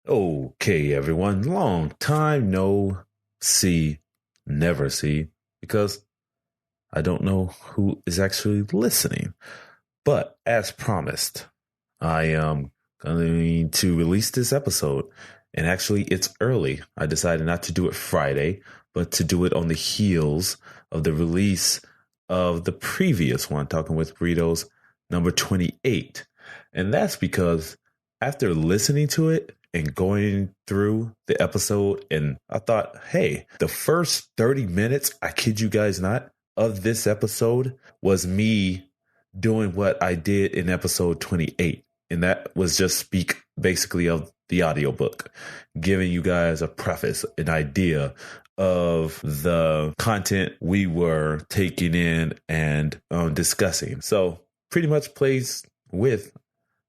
Okay, everyone. Long time no see, never see, because I don't know who is actually listening. But as promised, I am going to release this episode. And actually, it's early. I decided not to do it Friday, but to do it on the heels of the release of the previous one, Talking with Burritos, number 28. And that's because after listening to it and going through the episode, and I thought, hey, the first 30 minutes, I kid you guys not, of this episode was me doing what I did in episode 28. And that was just speak basically of the audiobook, giving you guys a preface, an idea of the content we were taking in and discussing. So pretty much plays with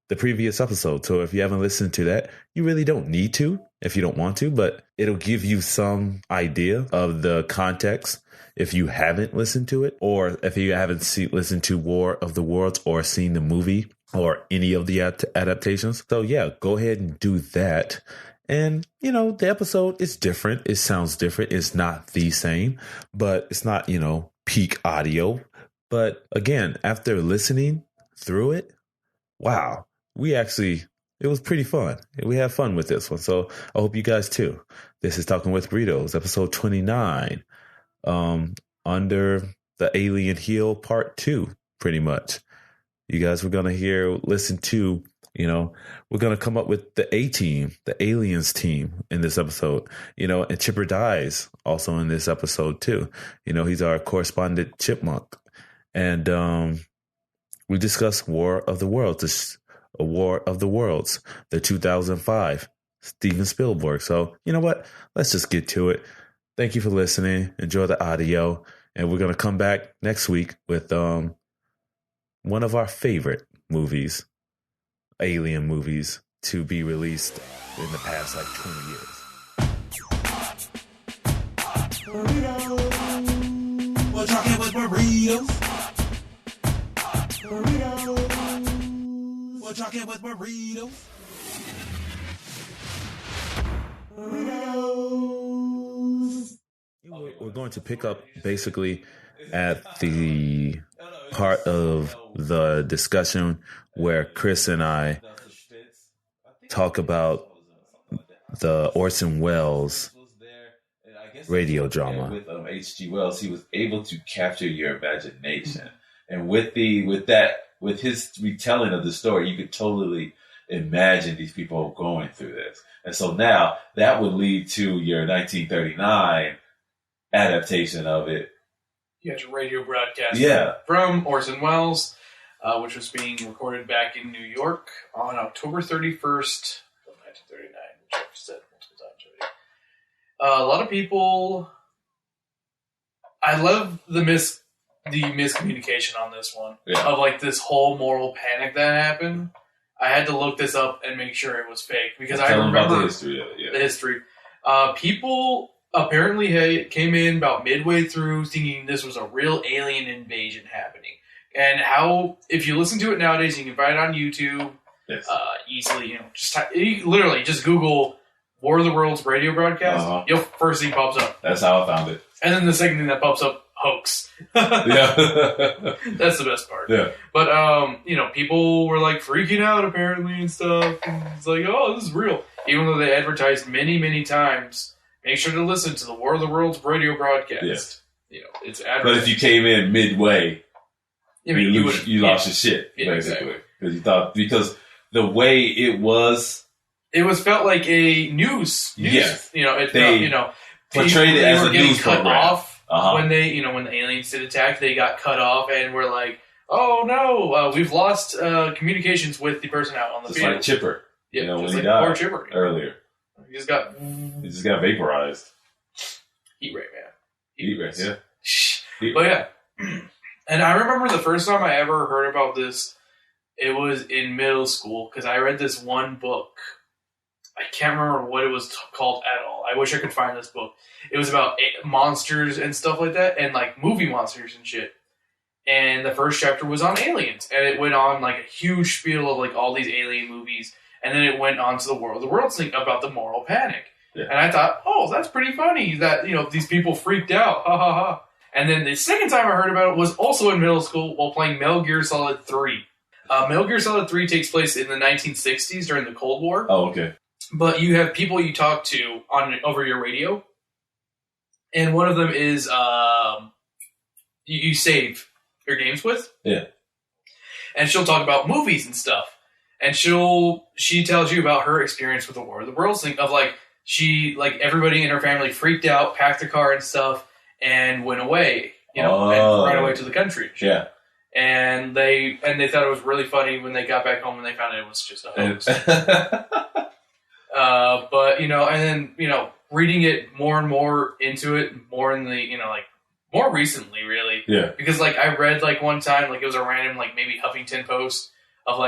the previous episode. So if you haven't listened to that, you really don't need to if you don't want to, but it'll give you some idea of the context if you haven't listened to it, or if you haven't listened to War of the Worlds or seen the movie or any of the adaptations. So yeah, go ahead and do that. And, you know, the episode is different. It sounds different. It's not the same, but it's not, peak audio. But again, after listening through it, wow, it was pretty fun. We had fun with this one. So I hope you guys too. This is Talking with Burritos, episode 29, under the Alien Heel part 2, pretty much. You guys were going to listen to, we're going to come up with the A-team, the aliens team in this episode, and Chipper dies also in this episode too. He's our correspondent chipmunk. And we discuss War of the Worlds, a War of the Worlds, the 2005 Steven Spielberg. So you know what? Let's just get to it. Thank you for listening. Enjoy the audio. And we're going to come back next week with one of our favorite movies, alien movies, to be released in the past 20 years. Burritos. We're talking with burritos. Burritos. We're talking with burritos. Burritos. We're going to pick up basically at the part of the discussion where Chris and I talk about the Orson Welles radio drama. With H.G. Wells, he was able to capture your imagination, and with his retelling of the story, you could totally imagine these people going through this. And so now that would lead to your 1939 adaptation of it. You had your radio broadcast from Orson Welles, which was being recorded back in New York on October 31st of 1939, which I've said multiple times already. A lot of people... I love the miscommunication on this one, of this whole moral panic that happened. I had to look this up and make sure it was fake, because I remember the history of it. The history. People apparently came in about midway through thinking this was a real alien invasion happening. And if you listen to it nowadays, you can find it on YouTube easily. Literally just Google War of the Worlds radio broadcast. Your first thing pops up. That's how I found it. And then the second thing that pops up, hoax. Yeah. That's the best part. Yeah. But, people were freaking out apparently and stuff. And it's oh, this is real. Even though they advertised many, many times. Make sure to listen to the War of the Worlds radio broadcast. Yes. It's but if you came in midway, you lost your shit, basically. Exactly. Because the way it was felt like a news. Yes. They portrayed it as a news cut program. Off when they, when the aliens did attack, they got cut off and were like, oh no, we've lost communications with the person out on the field. Just like Chipper. Yeah, when just he like died poor Chipper. earlier. He just got vaporized. Heat ray, man. Heat ray, yeah. But yeah. And I remember the first time I ever heard about this, it was in middle school, because I read this one book. I can't remember what it was called at all. I wish I could find this book. It was about monsters and stuff like that, and movie monsters and shit. And the first chapter was on aliens, and it went on a huge spiel of all these alien movies And then it went on to the world thing about the moral panic. Yeah. And I thought, oh, that's pretty funny that, these people freaked out. Ha ha ha. And then the second time I heard about it was also in middle school while playing Metal Gear Solid 3. Metal Gear Solid 3 takes place in the 1960s during the Cold War. Oh, okay. But you have people you talk to over your radio. And one of them is you save your games with. Yeah. And she'll talk about movies and stuff. And she tells you about her experience with the War of the Worlds thing of everybody in her family freaked out, packed their car and stuff, and went away, and ran away to the country. Yeah. And they thought it was really funny when they got back home and they found it was just a hoax. But, and then, reading it more and more into it, more in the, more recently, really. Yeah. Because, I read, one time, it was a random, maybe Huffington Post of,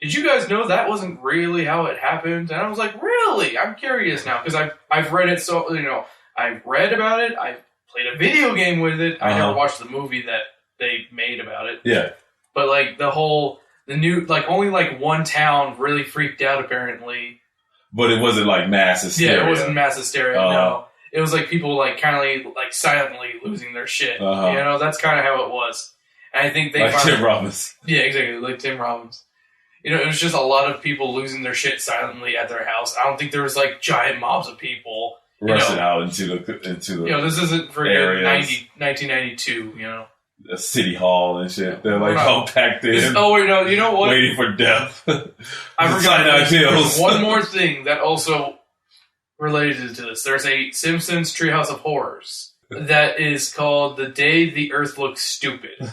did you guys know that wasn't really how it happened? And I was like, really? I'm curious now. Because I've read it so, I've read about it. I've played a video game with it. I never watched the movie that they made about it. Yeah. But, only, one town really freaked out, apparently. But it wasn't, mass hysteria. Yeah, it wasn't mass hysteria, no. It was, people, kind of, silently losing their shit. That's kind of how it was. And I think they Tim Robbins. Yeah, exactly, like Tim Robbins. It was just a lot of people losing their shit silently at their house. I don't think there was giant mobs of people rushing out into the this isn't for 1992. A city hall and shit. They're all packed in. Oh wait, no, you know what? Waiting for death. I forgot. There's one more thing that also related to this. There's a Simpsons Treehouse of Horrors that is called "The Day the Earth Looks Stupid."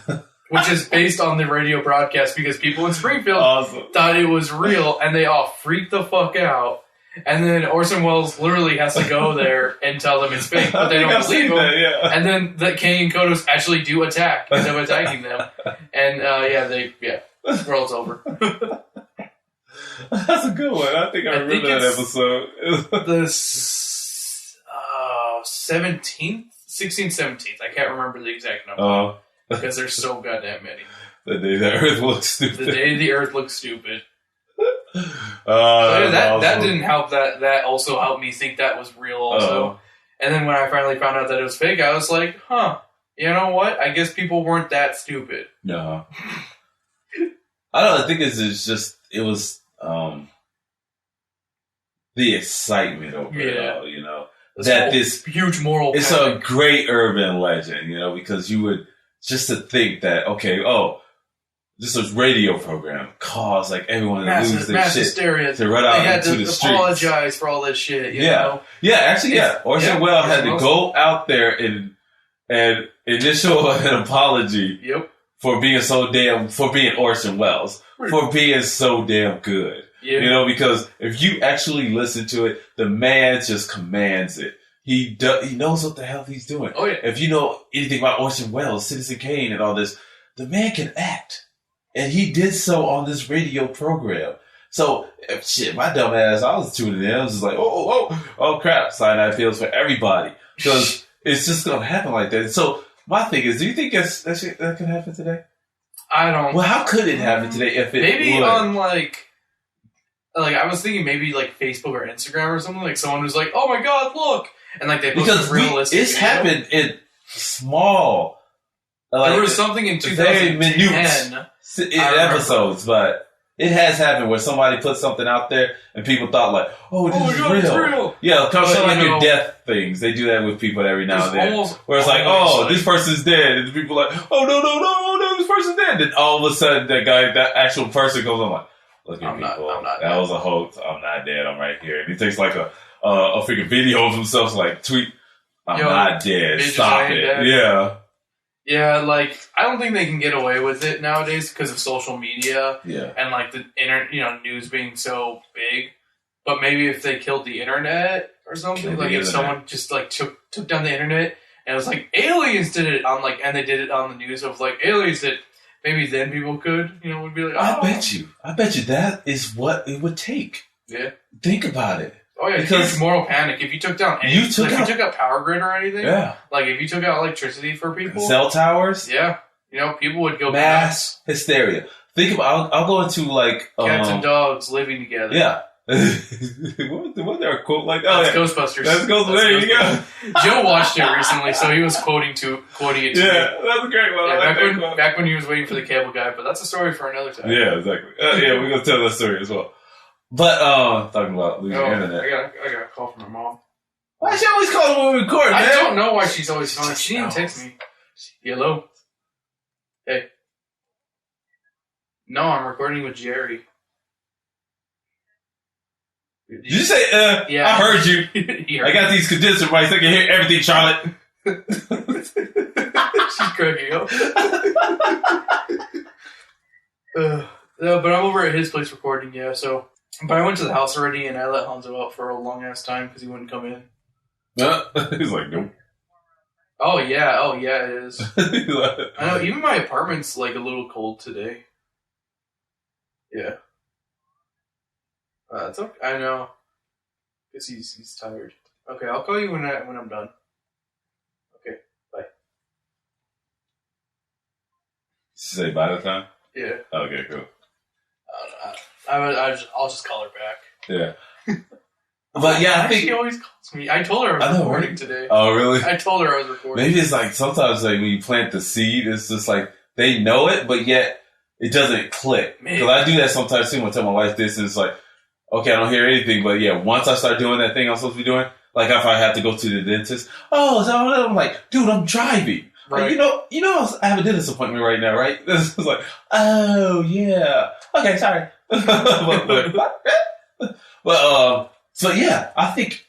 Which is based on the radio broadcast because people in Springfield thought it was real and they all freaked the fuck out. And then Orson Welles literally has to go there and tell them it's fake, but they don't believe him. That, yeah. And then the Kenny and Kodos actually do attack instead of attacking them. And world's over. That's a good one. I think I remember that episode. The 17th? 16th, 17th. I can't remember the exact number. Because there's so goddamn many. The day the Earth looks stupid. The day the Earth looks stupid. That didn't help. That also helped me think that was real also. And then when I finally found out that it was fake, I was like, you know what? I guess people weren't that stupid. No. I don't know. I think it was the excitement over it all, that this huge moral it's panic. A great urban legend, because you would just to think that, this was radio program caused everyone to lose their shit hysteria. To run out into the streets. Apologize for all this shit. You know? Orson Welles had to go out there and initial an apology. Yep. For being Orson Welles, for being so damn good. Yeah. Because if you actually listen to it, the man just commands it. He knows what the hell he's doing. Oh, yeah. If you know anything about Orson Welles, Citizen Kane, and all this, the man can act. And he did so on this radio program. So, my dumb ass, I was tuning in. I was just like, oh crap, cyanide pills for everybody. Because it's just going to happen like that. So, my thing is, do you think that could happen today? I don't. Well, how could it happen today if it maybe would? On I was thinking maybe Facebook or Instagram or something. Someone was like, "Oh my god, look!" And they posted realistic. It's happened in small. There was something in 2010 episodes, but it has happened where somebody put something out there and people thought this is real. It's real. Yeah, kind of your death things. They do that with people every now and then. Where it's this person's dead, and people are like, oh no, this person's dead. Then all of a sudden, that actual person goes on look at people. I'm not that was a hoax. I'm not dead. I'm right here. And he takes a freaking video of himself, tweet, I'm not dead. Stop it. Dead. Yeah. Yeah, I don't think they can get away with it nowadays because of social media. Yeah. And the internet, news being so big. But maybe if they killed the internet or something, if someone just took down the internet and it was aliens did it on and they did it on the news of aliens did. Maybe then people could, would be like, oh. I bet you that is what it would take. Yeah. Think about it. Oh yeah, because moral panic. If you took down anything, if you took out power grid or anything, if you took out electricity for people, cell towers, people would go mass hysteria. think about. I'll go into like cats and dogs living together. Yeah. Wasn't there a quote like that? That's Ghostbusters. That's Ghostbusters. There you go. Joe watched it recently, so he was quoting it to me. Yeah, that's a great one. Yeah, back when he was waiting for the cable guy, but that's a story for another time. Yeah, exactly. Yeah, we're gonna tell that story as well. But talking about losing internet. I got a call from my mom. Why is she always calling when we record, man? I don't know why she's always calling. She didn't text me. Hello. Hey. No, I'm recording with Jerry. Did you say, yeah. I heard you. I got these condenser mics. I can hear everything, Charlotte. She's cracking up. No, but I'm over at his place recording, yeah, so. But I went to the house already, and I let Hanzo out for a long-ass time because he wouldn't come in. He's like, nope. Oh, yeah, it is. I know, even my apartment's, like, a little cold today. Yeah. It's okay. I know. Because he's tired. Okay, I'll call you when I'm done. Okay, bye. Say bye the time? Yeah. Okay, cool. I'll just call her back. Yeah. But yeah, I think she always calls me. I told her I was recording today. Oh, really? I told her I was recording. Maybe it's like sometimes like when you plant the seed, it's just like they know it, but yet it doesn't click. Because I do that sometimes too. I tell my wife this, and it's like, okay, I don't hear anything, but yeah, once I start doing that thing I'm supposed to be doing, like if I have to go to the dentist, I'm like, dude, I'm driving. Right. Like, you know, I have a dentist appointment right now, right? It's like, oh yeah, okay, sorry. So yeah, I think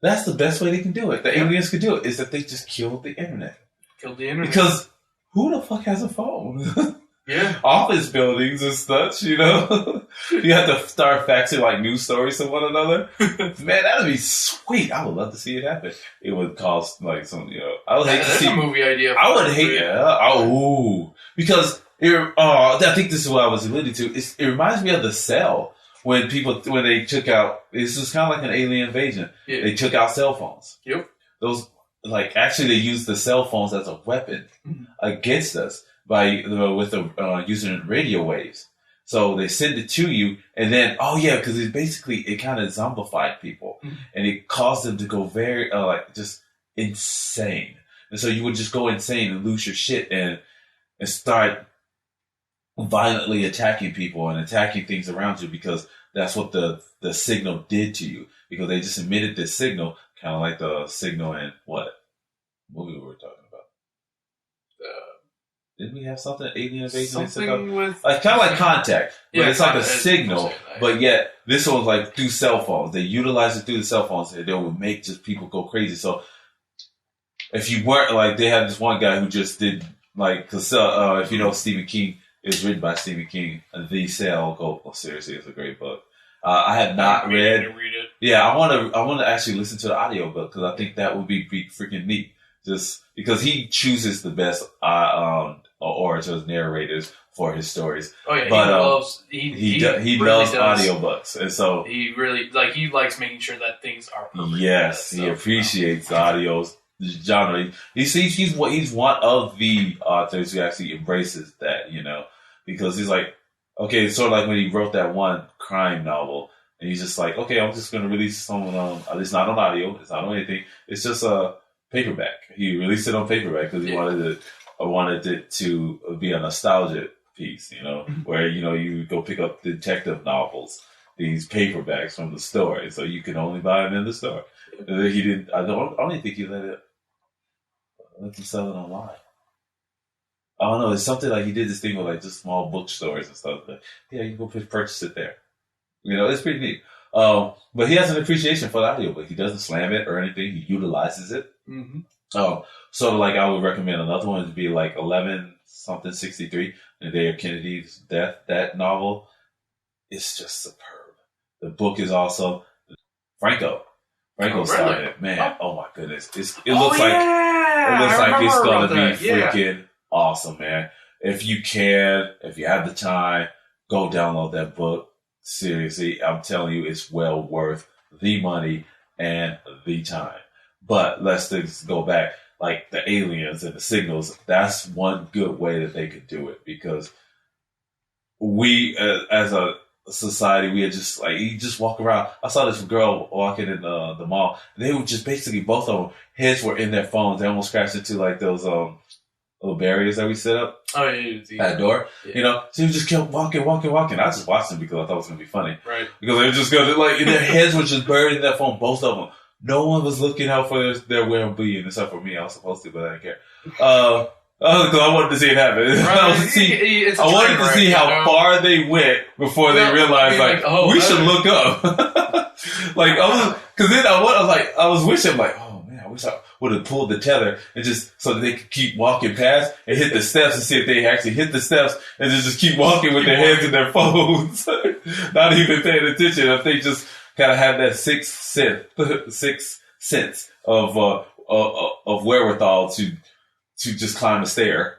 that's the best way they can do it. The aliens could do it is that they just killed the internet. Killed the internet. Because who the fuck has a phone? Yeah. Office buildings and such, you know? You have to start faxing like news stories to one another. Man, that'd be sweet. I would love to see it happen. It would cost like some, you know, I would hate to see a movie idea. I would hate it. Because I think this is what I was alluding to. It reminds me of The Cell when they took out, this was kind of like an alien invasion. Yeah. They took out cell phones. Yep. Those, like, actually they used the cell phones as a weapon against us using radio waves. So they send it to you, and then, because it kind of zombified people, and it caused them to go very, just insane. And so you would just go insane and lose your shit and start violently attacking people and attacking things around you because that's what the signal did to you. Because they just emitted this signal, kind of like the signal in what movie we were talking about. Didn't we have something alien invasion? Something with like kind of like Contact, but it's like a signal. But but yet this one's like through cell phones. They utilize it through the cell phones, and they would make just people go crazy. So if you weren't like, they had this one guy who just did like, cause if you know Stephen King, it's written by Stephen King. The Cell. Seriously, it's a great book. I have not read it. Yeah, I want to actually listen to the audio book because I think that would be freaking neat. Just because he chooses the best orators, narrators for his stories. Oh yeah, but he really loves audiobooks, and so he really he likes making sure that things are perfect. Yes, he appreciates the audio genre. He's one of the authors who actually embraces that, you know, because he's like, okay, it's sort of like when he wrote that one crime novel, and he's just like, okay, I'm just going to release someone on. It's not on audio, it's not on anything. It's just a paperback. He released it on paperback because he wanted it to be a nostalgia piece, you know, where, you know, you go pick up detective novels, these paperbacks from the store, and so you can only buy them in the store. He didn't. I don't think he let them sell it online. I don't know. It's something like he did this thing with like just small bookstores and stuff. But yeah, you can go purchase it there. You know, it's pretty neat. But he has an appreciation for the audiobook. He doesn't slam it or anything. He utilizes it. Mm-hmm. So like I would recommend another one to be like 11-something-63, The Day of Kennedy's Death. That novel is just superb. The book is awesome. Franco started it. Man, oh my goodness. It looks like it's going to be freaking awesome, man. If you have the time, go download that book. Seriously, I'm telling you, it's well worth the money and the time. But let's just go back, like the aliens and the signals. That's one good way that they could do it, because we as a society, we had just like you just walk around. I saw this girl walking in the mall. They were just basically both of them heads were in their phones. They almost crashed into like those little barriers that we set up. Oh yeah, that door. Yeah. You know, so you just kept walking. I just watched them because I thought it was gonna be funny. Right. Because they were just gonna like their heads were just buried in their phone. Both of them. No one was looking out for their well-being except for me. I was supposed to, but I didn't care. Because I wanted to see it happen. Right. I wanted to see how far they went before they realized, like, we should look up. Like, because then I was wishing, like, oh man, I wish I would have pulled the tether and just so that they could keep walking past and hit the steps and see if they actually hit the steps and just keep walking with their hands in their phones, not even paying attention. If they just kind of have that sixth sense of wherewithal to just climb a stair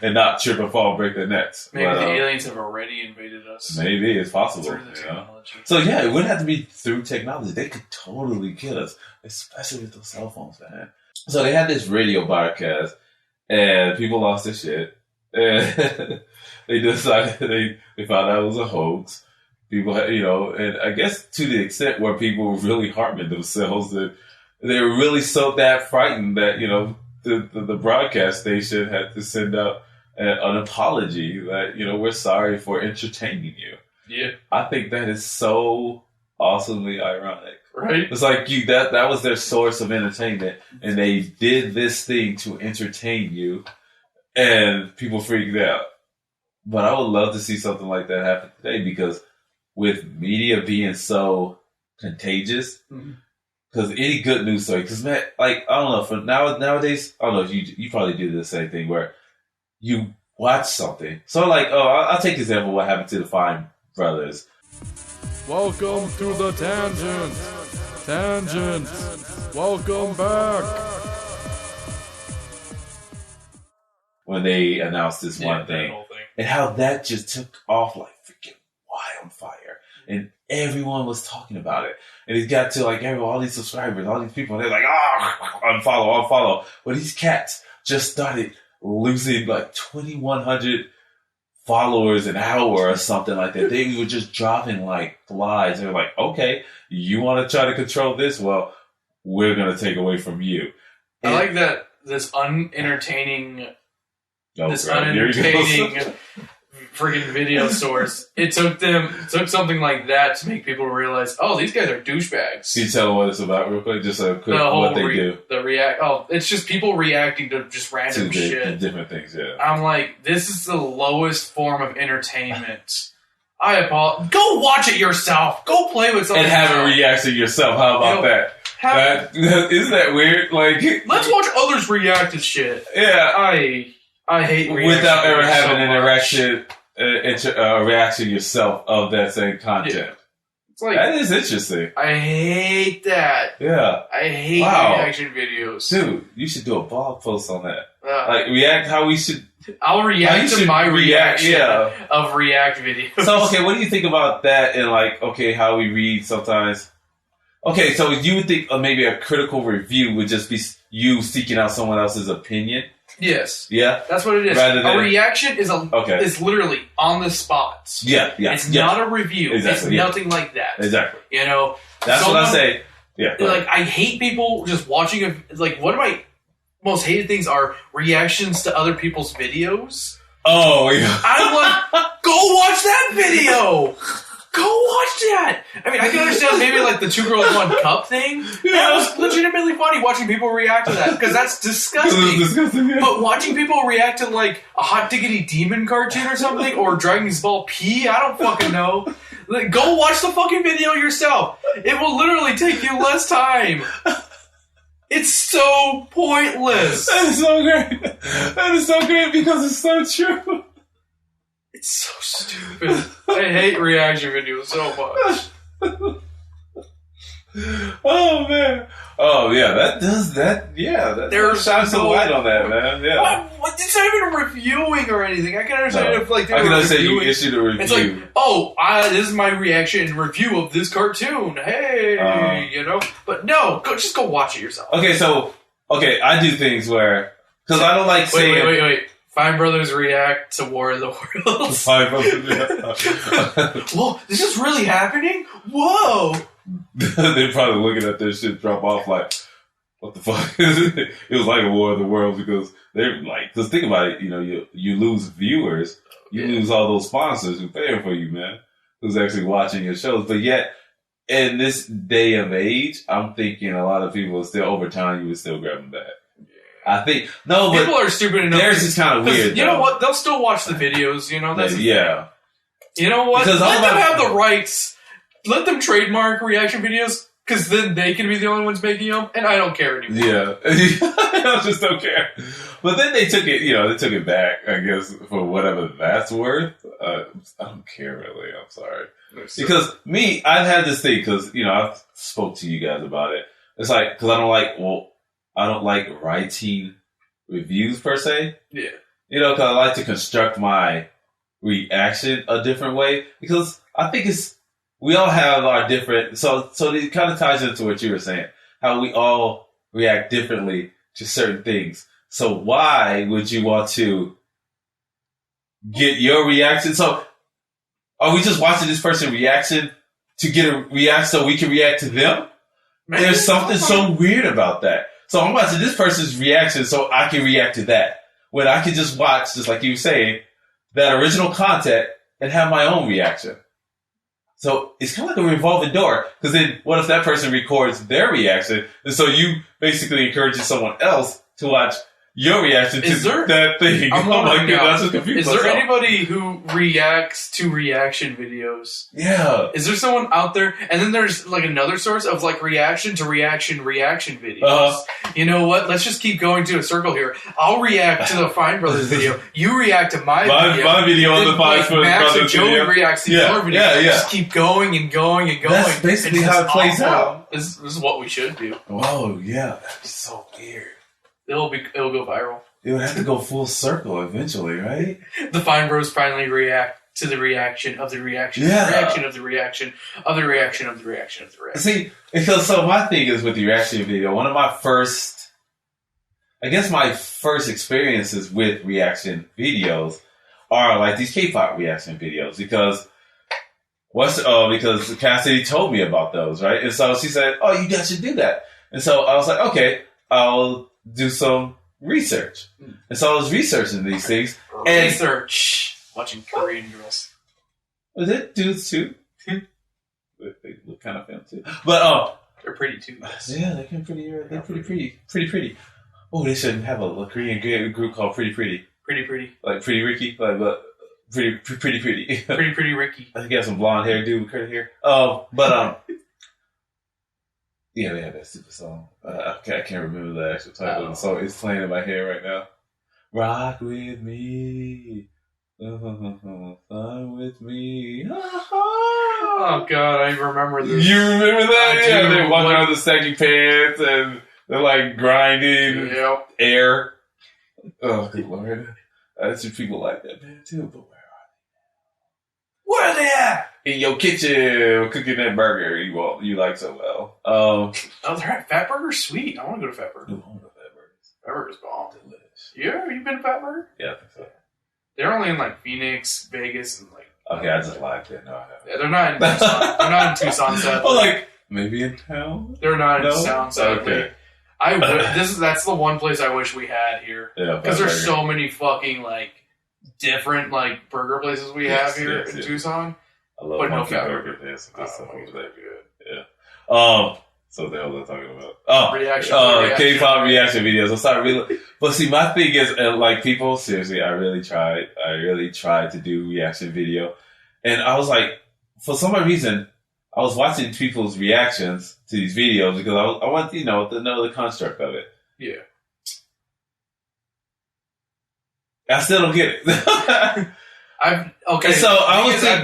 and not trip and fall and break their necks. Maybe the aliens have already invaded us. Maybe it's possible. Through the technology. So yeah, it wouldn't have to be through technology. They could totally kill us, especially with those cell phones, man. So they had this radio broadcast, and people lost their shit, and they decided they found out it was a hoax. People had, and I guess to the extent where people were really harming themselves, that they were really so that frightened that the broadcast station had to send out an apology that, we're sorry for entertaining you. Yeah. I think that is so awesomely ironic. Right? It's like that was their source of entertainment, and they did this thing to entertain you, and people freaked out. But I would love to see something like that happen today, because with media being so contagious, because any good news story, because man, like, I don't know, for nowadays, I don't know if you probably do the same thing where you watch something. So like, I'll take example of what happened to the Fine Brothers. Welcome to the Tangent. Welcome back. When they announced this one thing, and how that just took off like freaking wildfire, and everyone was talking about it, and it got to like all these subscribers, all these people, and they're like, unfollow. Well, these cats just started losing like 2,100 followers an hour or something like that. They were just dropping like flies. They were like, okay, you want to try to control this? Well, we're going to take away from you. And I like that this unentertaining freaking video source. It took something like that to make people realize, oh, these guys are douchebags. Can you tell them what it's about real quick? Just a quick, what they do. It's just people reacting to just random shit. Different things, yeah. I'm like, this is the lowest form of entertainment. I apologize. Go watch it yourself. Go play with something. And have a reaction yourself. How about that? Isn't that weird? Like, let's watch others react to shit. Yeah. I hate reaction without ever having an reaction yourself of that same content. Yeah. It's like, that is interesting. I hate that. Yeah. I hate reaction videos. Dude, you should do a blog post on that. How we should... I'll react to my reaction of react videos. So, okay, what do you think about that and how we read sometimes? Okay, so you would think maybe a critical review would just be you seeking out someone else's opinion? Yes. Yeah? That's what it is. A reaction is literally on the spot. Yeah. It's not a review. Exactly, it's nothing like that. Exactly. That's what I say. Yeah. I hate people just watching one of my most hated things are reactions to other people's videos. Oh, yeah. I'm like, go watch that video! Go watch that! I mean, I can understand maybe the 2 girls 1 cup thing. Yeah. That was legitimately funny watching people react to that, because that's disgusting. Yeah. But watching people react to a Hot Diggity Demon cartoon or something, or Dragon's Ball P, I don't fucking know. Go watch the fucking video yourself. It will literally take you less time. It's so pointless. That is so great. That is so great because it's so true. It's so stupid. I hate reaction videos so much. Oh, man. Oh, yeah, that does that. Yeah, that shines some light on that, man. Yeah. It's not even reviewing or anything. I can understand if they I can understand you issued a review. It's this is my reaction and review of this cartoon. Hey, But no, just go watch it yourself. Okay, I do things where, because I don't like saying. Wait. Fine Brothers react to War of the Worlds. Fine Brothers. Whoa, this is really happening? Whoa! They're probably looking at their shit drop off like, what the fuck? It was like a War of the Worlds because they're like, because think about it, you lose viewers, you lose all those sponsors who paying for you, man, who's actually watching your shows. But yet, in this day of age, I'm thinking a lot of people still over time you would still grab them back. I think but people are stupid enough. Theirs is kind of weird. You know what? They'll still watch the videos. That's yeah. You know what? Because let them have the rights. Let them trademark reaction videos, because then they can be the only ones making them, and I don't care anymore. Yeah, I just don't care. But then they took it. They took it back. I guess for whatever that's worth. I don't care really. I'm sorry. Because I've had this thing because I've spoke to you guys about it. It's like because I don't like writing reviews per se. Yeah. Because I like to construct my reaction a different way because I think we all have our different. So it kind of ties into what you were saying, how we all react differently to certain things. So why would you want to get your reaction? So are we just watching this person's reaction to get a react so we can react to them? Man, there's something so weird about that. So I'm watching this person's reaction so I can react to that. When I can just watch, just like you were saying, that original content and have my own reaction. So it's kind of like a revolving door. Because then what if that person records their reaction? And so you basically encouraging someone else to watch your reaction to that thing. I'm my God, that's just confusing. Is there anybody who reacts to reaction videos? Yeah. Is there someone out there? And then there's like another source of like reaction to reaction videos. You know what? Let's just keep going to a circle here. I'll react to the Fine Brothers video. You react to my video. My video on the Fine Brothers Max and Joey reacts to your video. Yeah. Just keep going and going and going. That's basically how it plays out. This is what we should do. Oh, yeah. That's so weird. It'll go viral. It would have to go full circle eventually, right? The Fine Bros finally react to the reaction of the reaction, the reaction of the reaction of the reaction of the reaction of the reaction. See, because so my thing is with the reaction video, one of my first experiences with reaction videos are like these K-pop reaction videos because Cassidy told me about those, right? And so she said, "Oh, you guys should do that." And so I was like, "Okay, I'll do some research." And so I was researching these things. Watching Korean girls. Was it dudes too? They look kind of fun too. But they're pretty too. Yeah, they're pretty. Oh, they should have a Korean group called Pretty Pretty. Like Pretty Ricky, like pretty. Pretty Ricky. I think he has some blonde hair, dude with curly hair. Yeah, they have that stupid song. I can't remember the actual title of the song. It's playing in my head right now. Rock with me. Fun with me. Oh, God, I remember this. You remember that? Yeah, they're walking around with the saggy pants and they're like grinding air. Oh, good Lord. That's people like that, man, too. But where are they at? In your kitchen, cooking that burger you like so well. They're at Fat Burger's sweet. I want to go to Fat Burger. I want to go to Fat Burger's. Fat Burger's bomb. Delicious. Yeah, you been to Fat Burger? Yeah, I think so. They're only in like Phoenix, Vegas, and like. Okay, I just lied there. No, I haven't. Yeah, they're not in Tucson. They're not in Tucson, sadly. Oh, like maybe in town. They're not in town, sadly. Okay. That's the one place I wish we had here. Yeah, because there's so many fucking like different like burger places we have here in Tucson. I love but no Fat Burger. Burger. Yes, that good. Yeah. So what the hell was I talking about? Oh, reaction. K-pop reaction videos. I'm sorry, but see, my thing is, like, people, seriously, I really tried to do reaction video. And I was like, for some reason, I was watching people's reactions to these videos because I want, to know the construct of it. Yeah. I still don't get it. I've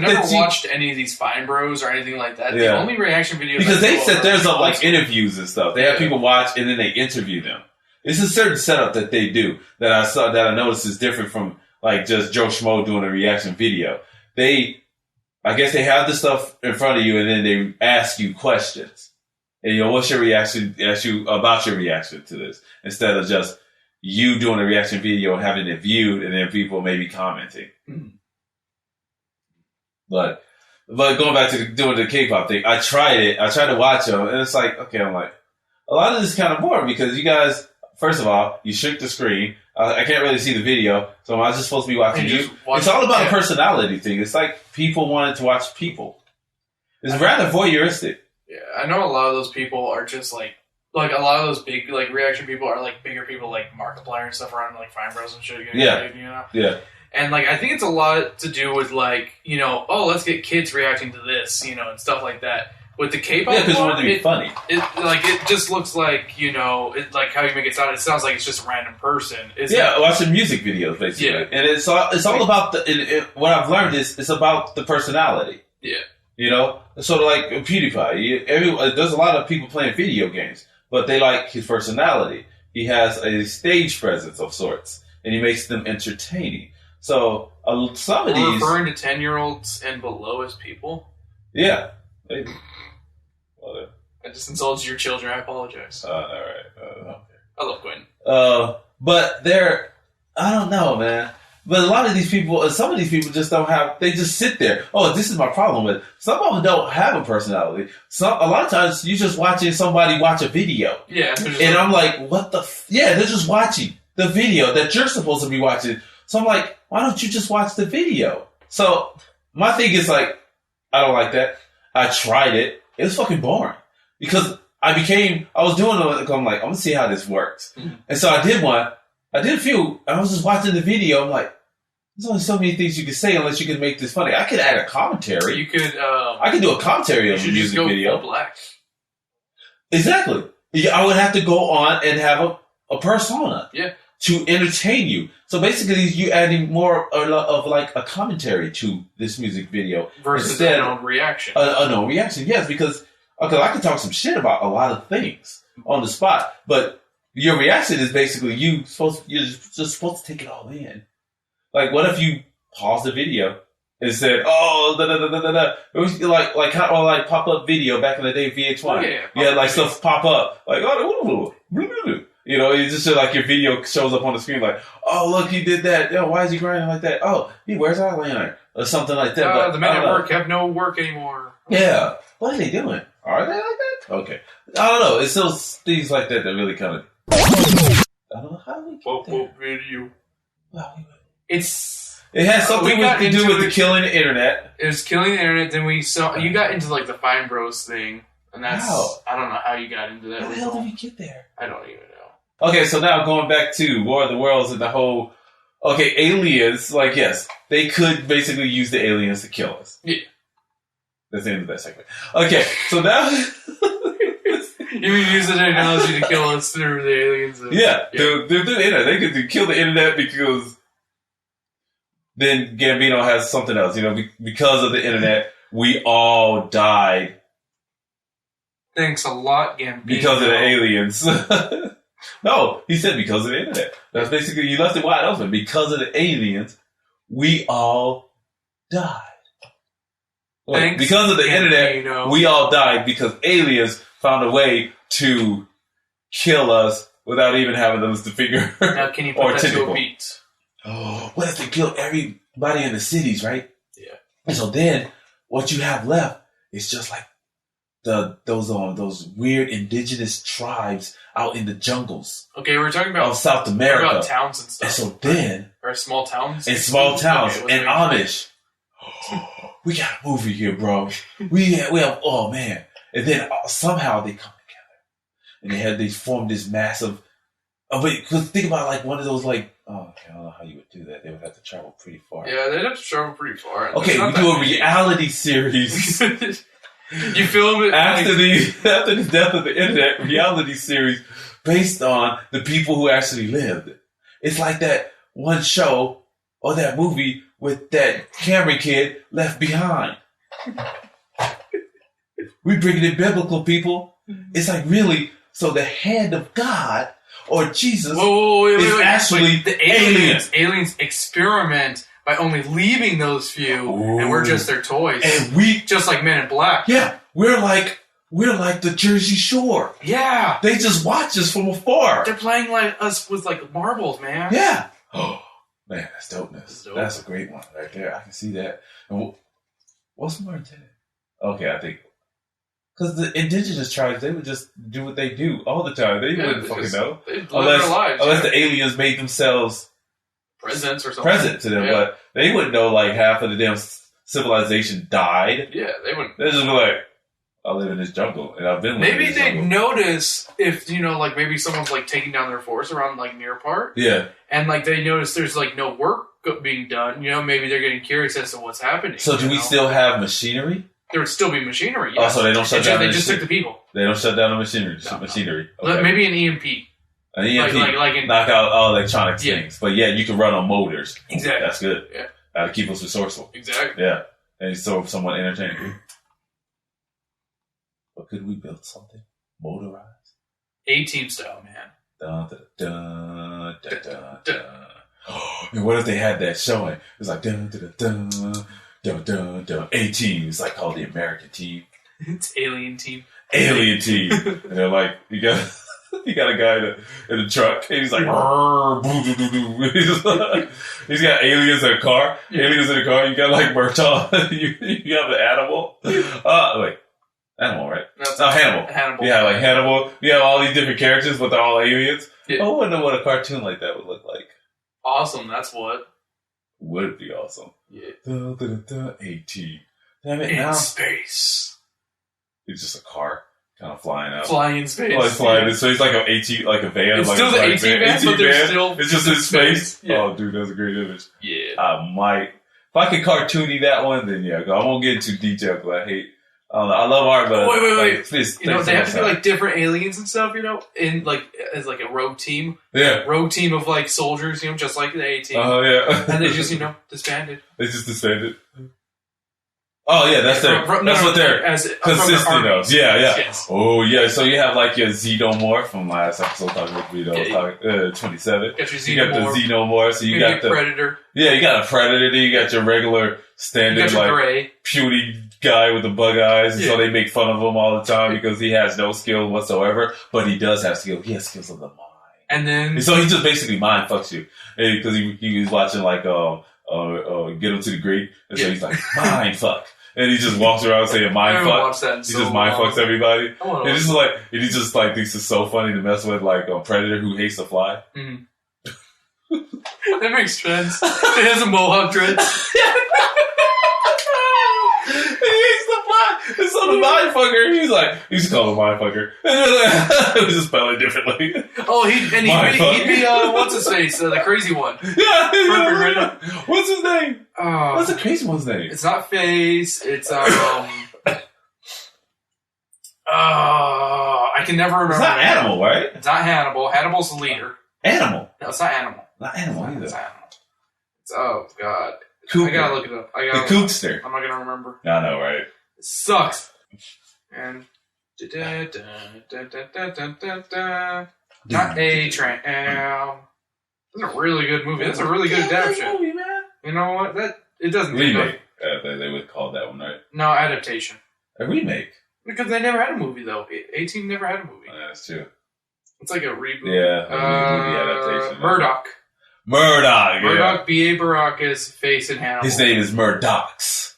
never watched any of these Fine Bros or anything like that. The only reaction videos because they set theirs up like interviews and stuff. They have people watch and then they interview them. It's a certain setup that they do that I noticed is different from like just Joe Schmo doing a reaction video. I guess they have the stuff in front of you and then they ask you questions. And what's your reaction? Ask you about your reaction to this instead of just you doing a reaction video and having it viewed, and then people maybe commenting. Mm-hmm. But going back to doing the K-pop thing, I tried it. I tried to watch them, and it's like, okay, I'm like, a lot of this is kind of boring because you guys, first of all, you shrink the screen. I can't really see the video, so am I just supposed to be watching you? It's all about a personality thing. It's like people wanted to watch people. It's rather voyeuristic. Yeah, I know a lot of those people are just like a lot of those big like reaction people are like bigger people like Markiplier and stuff around like Fine Bros and shit. Yeah. You know? Yeah. And like I think it's a lot to do with like, you know, oh, let's get kids reacting to this, you know, and stuff like that. With the K-pop, because you want it to be funny. It just looks like, you know, like how you make it sound. It sounds like it's just a random person. Watching music videos basically, and it's all about what I've learned is it's about the personality. Yeah, you know, sort of like PewDiePie. There's a lot of people playing video games, but they like his personality. He has a stage presence of sorts, and he makes them entertaining. So some of these referring to 10-year-olds and below as people. Yeah, maybe. I just insulted your children. I apologize. All right. Okay. I love Quentin. But I don't know, man. But a lot of these people, some of these people just don't have, they just sit there. Oh, this is my problem with it. Some of them don't have a personality. A lot of times you're just watching somebody watch a video. Yeah. And I'm like, what the they're just watching the video that you're supposed to be watching. So I'm like, why don't you just watch the video? So my thing is like, I don't like that. I tried it. It was fucking boring because I was doing it. I'm like, I'm gonna see how this works. Mm-hmm. And so I did one. I did a few. I was just watching the video. I'm like, there's only so many things you can say unless you can make this funny. I could add a commentary. You could. I could do a commentary on the music video. Full black. Exactly. I would have to go on and have a persona. Yeah. To entertain you. So basically, you adding more of like a commentary to this music video versus a known reaction. A known reaction, yes, because I can talk some shit about a lot of things on the spot, but your reaction is basically you're just supposed to take it all in. Like, what if you pause the video and said, "Oh, da da da da da"? It was like pop up video back in the day, VH1. Oh, yeah, you had like stuff pop up, like you know, you just like your video shows up on the screen, like, oh look, he did that. Yo, why is he grinding like that? Oh, he wears eyeliner or something like that. But the men at work have no work anymore. Yeah, what are they doing? Are they like that? Okay, I don't know. It's those things like that that really kind of. I don't know how we get there. Video. It has something to do with the killing the internet. It was killing the internet. Then you got into like the Fine Bros thing, and that's I don't know how you got into that. How the hell did we get there? I don't even know. Okay, so now going back to War of the Worlds and the whole... Okay, aliens, like, yes, they could basically use the aliens to kill us. Yeah. That's the end of that segment. Okay, so now... You mean use the technology to kill us through the aliens? Yeah, through the internet. They could kill the internet because then Gambino has something else. You know, because of the internet, we all died. Thanks a lot, Gambino. Because of the aliens. No, he said because of the internet. That's basically, you left it wide open. Because of the aliens, we all died. Wait, because of the internet, we all died because aliens found a way to kill us without even having us to figure. Now, can you put that to a beat? Oh, what if they killed everybody in the cities, right? Yeah. And so then, what you have left is just like those weird indigenous tribes out in the jungles. Okay, we're talking about of South America, about towns and stuff. And so then, or small towns, and small towns, and Amish. We got a movie here, bro. We have. Oh man! And then somehow they come together, and they formed this massive. Oh, but because think about like one of those like. Oh, okay, I don't know how you would do that. They would have to travel pretty far. Yeah, they'd have to travel pretty far. Okay, we do a reality series. You film it after the death of the internet, reality series based on the people who actually lived. It's like that one show or that movie with that Cameron kid left behind. We bringing in biblical people. It's like really, so the hand of God or Jesus is actually the aliens. Aliens experiment by only leaving those few, and we're just their toys. And we just like Men in Black. Yeah, we're like we're like the Jersey Shore. Yeah. They just watch us from afar. They're playing like us with like marbles, man. Yeah. Oh, man, that's dopeness. That's dope. That's a great one right there. I can see that. And what's more intended? Okay, I think because the indigenous tribes, they would just do what they do all the time. They wouldn't fucking know. They'd live their lives. Unless the aliens made themselves presents or something. present to them, but they wouldn't know like half of the damn civilization died. Yeah, they wouldn't. They'd just be like, I live in this jungle, and I've been living Maybe in this they'd jungle. notice if, like maybe someone's like taking down their forest around like near part. Yeah. And like they notice there's like no work being done. Maybe they're getting curious as to what's happening. So do we still have machinery? There would still be machinery. Yes. Oh, so they don't shut down. They just took the people. They don't shut down the machinery. No. Machinery. Okay. Maybe an EMP. An EMP, like in, knock out all electronic things. But yeah, you can run on motors. Exactly. That's good. Yeah. That'll keep us resourceful. Exactly. Yeah. And so somewhat entertaining. But could we build something motorized? A-Team style, man. Dun, dun, dun, dun, dun, dun. And what if they had that showing? It was like dun dun dun dun dun dun. A-Team. It's like called the American team. It's Alien Team. Alien team. And they're like, you got a guy in a truck, and he's like, he's got aliens in a car. Yeah. Aliens in a car. You got like Murtaugh. you have an animal. Wait, animal, right? No, Hannibal. Hannibal. Yeah, like Hannibal. You have all these different characters, but they're all aliens. Yeah. I wonder what a cartoon like that would look like. Awesome. That's what. Would be awesome. Yeah. Dun, dun, dun, A-Team. Damn it! In Now space. it's just a car kind of flying out. Flying in space. Oh, it's flying in space like an A-Team, like a van. It's like still a the A-Team van, but they're still it's just in space. Yeah. Oh, dude, that's a great image. Yeah. I might. If I could cartoony that one, then yeah. 'Cause I won't get into detail because I hate. I don't know. I love art, but Wait. Like, please, They have to be like different aliens and stuff, in like as like a rogue team. Yeah. Rogue team of like soldiers, just like the A-Team. Oh yeah. And they just, disbanded. They just disbanded. Oh yeah, that's their. That's what they're consistent of. Yeah. Yes. Oh yeah. So you have like your Xenomorph from last episode talking with Vito, Yeah. 27. Got your You got the Xenomorph. So you Maybe got the Predator. Yeah, you got a Predator. Then you got your regular You standard got your like Gray. puny guy with the bug eyes, and so Yeah. they make fun of him all the time because he has no skill whatsoever. But he does have skill. He has skills of the mind. And then And so he just basically mind fucks you because he was watching like Get Him to the Greek, and so he's like mind fuck, and he just walks around saying I mind haven't fuck. watched that in He so just mind long. fucks everybody. I wanna And watch he just like thinks it's so funny to mess with like a predator who hates to fly. Mhm. That makes sense. It has a mohawk dread. He hates to fly. And so the mind fucker, he's like, he used to call him mind fucker. It was just spelled differently. Oh, he'd be what's his face? The crazy one. Yeah. Perfect right now. What's his name? Oh, What's the crazy one's name? it's not Face. It's I can never remember. It's not it. Animal, right? It's not Hannibal. Hannibal's the leader. Animal. No, it's not Animal. Not Animal either. It's Animal. Oh God. Cooper. I gotta look it up. The Cookster. I'm not gonna remember. I know, right? It sucks. And not A-Train. That's a really good movie. That's a really good adaptation. Movie, man. You know what? It doesn't take Remake. They would call that one, right? no adaptation A remake. because they never had a movie though. A-Team never had a movie. Oh, that's true. It's like a reboot. Yeah, a movie adaptation. Murdoch. Murdoch. Yeah. Murdoch. B.A. Baracus. Face in Hannibal. His name is Murdoch's.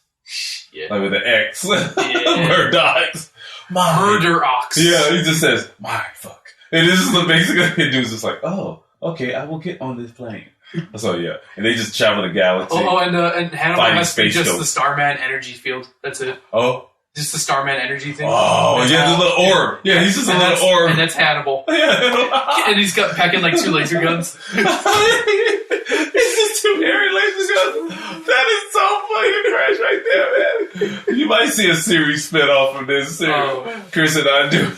Yeah. Like with an X. Yeah. Murdoch's. Murder Ox. Yeah, he just says, my fuck. And this is the basic thing. Dude's just like, oh, okay, I will get on this plane. So yeah. And they just travel the galaxy. And Hannibal Fighting has to be space just ghosts. the Starman energy field. That's it. Oh. Just the Starman energy thing. Oh, That's yeah, the all. little orb. Yeah, he's just a little orb. And that's Hannibal. Yeah. And he's got pecking like 2 laser guns. It's just 2 hairy laser guns. That is so fucking trash right there, man. You might see a series spin-off from this series. Oh. Chris and I do.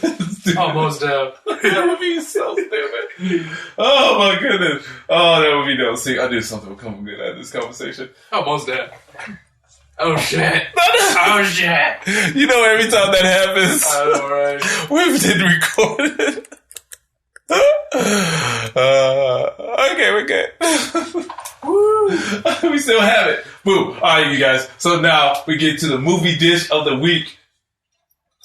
Almost That would be so stupid. Oh my goodness. Oh, that would be dope. See, I knew something would come good out of this conversation. Almost dead. Oh shit. Oh shit. You know, every time that happens, I know, right? we didn't record it. Okay, we're good. Woo. We still have it. Boo. All right, you guys. So now we get to the movie dish of the week.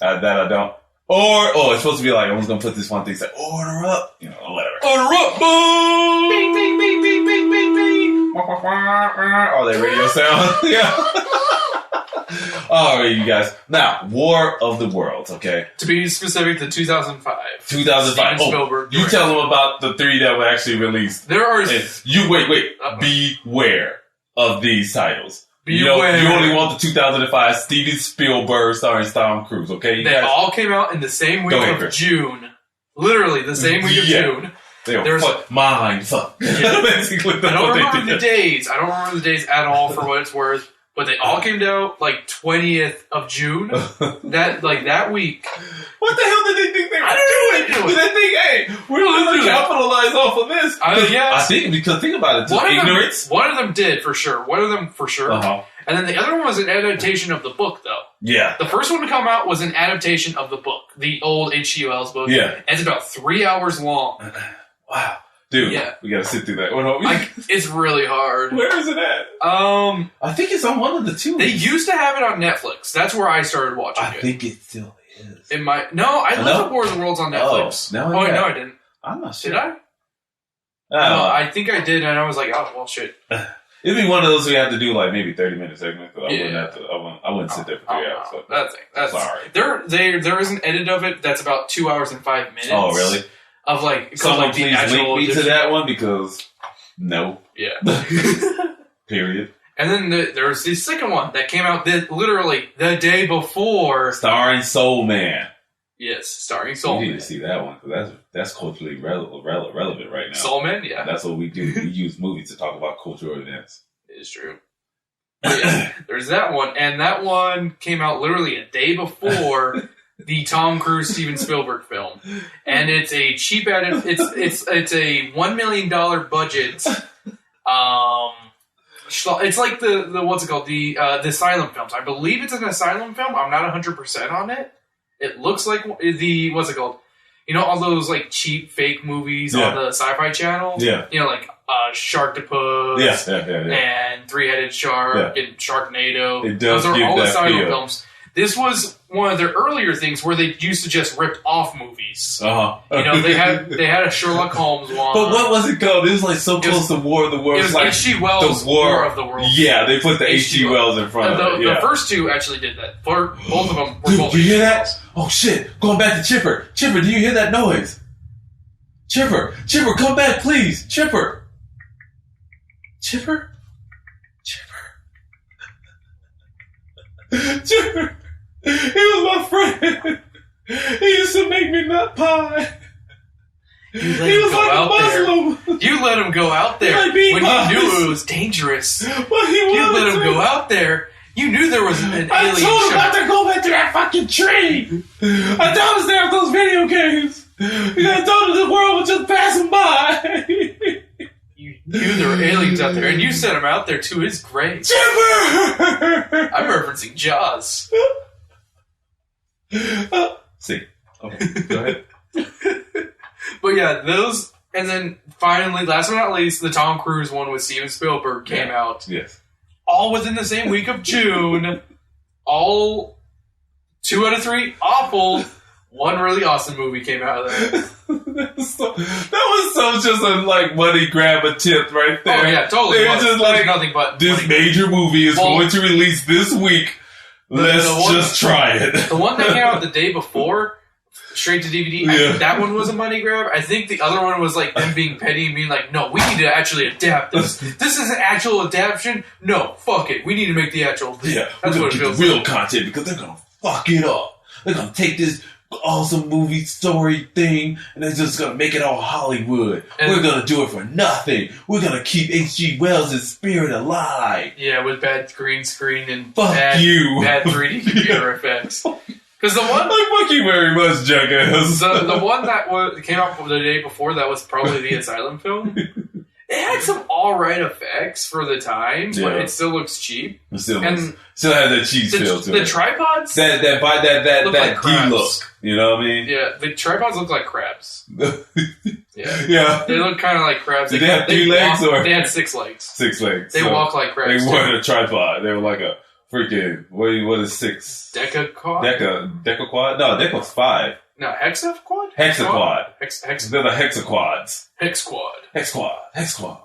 That I don't. it's supposed to be like, I was going to put this one thing, say, order up, whatever. Order up, boom! Bing, bing, bing, bing, bing, bing, bing. All that radio sound. Yeah. All right, you guys. Now, War of the Worlds, okay? To be specific, the 2005. 2005. Steven Spielberg. You tell them about the 3 that were actually released. There are... Wait. Beware of these titles. Beware. You only want the 2005 Steven Spielberg starring Tom Cruise, okay? They all came out in the same week of June. Literally, the same week of June. There's mind fuck. Yeah. Basically, I don't remember the days. I don't remember the days at all for what it's worth. But they all came out like 20th of June. that week. What the hell did they think they were doing? Did they think, hey, we're going to capitalize off of this? I think, because think about it, just ignorance. One of them did, for sure. Uh-huh. And then the other one was an adaptation of the book, though. Yeah. The first one to come out was an adaptation of the book, the old H.G. Wells book. Yeah. And it's about 3 hours long. Wow. Dude, we gotta sit through that. It's really hard. Where is it at? I think it's on one of the two. They used to have it on Netflix. That's where I started watching it. I think it still is. It might. No, I looked at War of the Worlds on Netflix. No, I didn't. I'm not sure. Did I? No, I think I did, and I was like, oh, well, shit. It'd be one of those we have to do like maybe 30-minute segments. I wouldn't sit there for 3 hours. So. That's sorry. There is an edit of it that's about 2 hours and 5 minutes. Oh, really? Of like, someone please link me to that one because no. Yeah. Period. And then there's the second one that came out literally the day before, starring Soul Man. Yes, starring Soul Man. You need to see that one because that's culturally relevant right now. Soul Man, yeah. That's what we do. We use movies to talk about cultural events. It is true. Yeah, there's that one, and that one came out literally a day before the Tom Cruise Steven Spielberg film, and it's a cheap it's a $1 million budget. It's like the what's it called, the Asylum films. I believe it's an Asylum film. I'm not 100% on it. It looks like the what's it called? All those like cheap fake movies on the Sci-Fi Channel. Yeah. Like Sharktopus. And Three-Headed Shark and Sharknado. It does. Those are all Asylum films. This was one of their earlier things where they used to just rip off movies. They had a Sherlock Holmes one. But what was it called? It was like so close to War of the Worlds. It was like H.G. Wells' War of the Worlds. Yeah, they put the H.G. Wells in front of it. The first two actually did that. Both of them were both. Do you hear that? Oh shit! Going back to Chipper. Chipper, do you hear that noise? Chipper, come back, please. Chipper. Chipper. He was my friend. He used to make me nut pie. He was like a Muslim. You let him go out there when you knew it was dangerous. But you let him go out there. You knew there was an alien. I told him not to go back to that fucking tree. I told him to stay off those video games. I told him the world was just passing by. You knew there were aliens out there, and you sent him out there to his grave. Chipper! I'm referencing Jaws. See. Okay, go ahead. But yeah, those, and then finally, last but not least, the Tom Cruise one with Steven Spielberg came out. Yes. All within the same week of June. All 2 out of 3 awful. One really awesome movie came out of that. That was so just a like money grab attempt right there. Oh yeah, totally. They were just like, nothing but this money. Major movie is going to release this week. Let's just try it. The one that came out the day before, straight to DVD, I think that one was a money grab. I think the other one was like them being petty and being like, no, we need to actually adapt this. This is an actual adaptation. No, fuck it. We need to make the actual thing. Yeah, that's what it feels like. Real content because they're going to fuck it up. They're going to take this awesome movie story thing and they're just gonna make it all Hollywood. And we're gonna do it for nothing. We're gonna keep H.G. Wells' spirit alive. Yeah, with bad green screen and bad 3D computer effects. Because the one, fuck you very much, jackass. The one that came out the day before that was probably the Asylum film. It had some alright effects for the time, but it still looks cheap. It still has that cheese feel to it. The tripods, that like D look. You know what I mean? Yeah, the tripods look like crabs. Yeah, they look kind of like crabs. Did they have 3 legs or they had 6 legs? 6 legs. They walk like crabs. They weren't a tripod. They were like a freaking, what is 6? Deca quad? Deca quad? No, Deca's 5. No, hexa quad? Hexaquad. They're the hexaquads. Hex quad. Hex quad. Hex quad.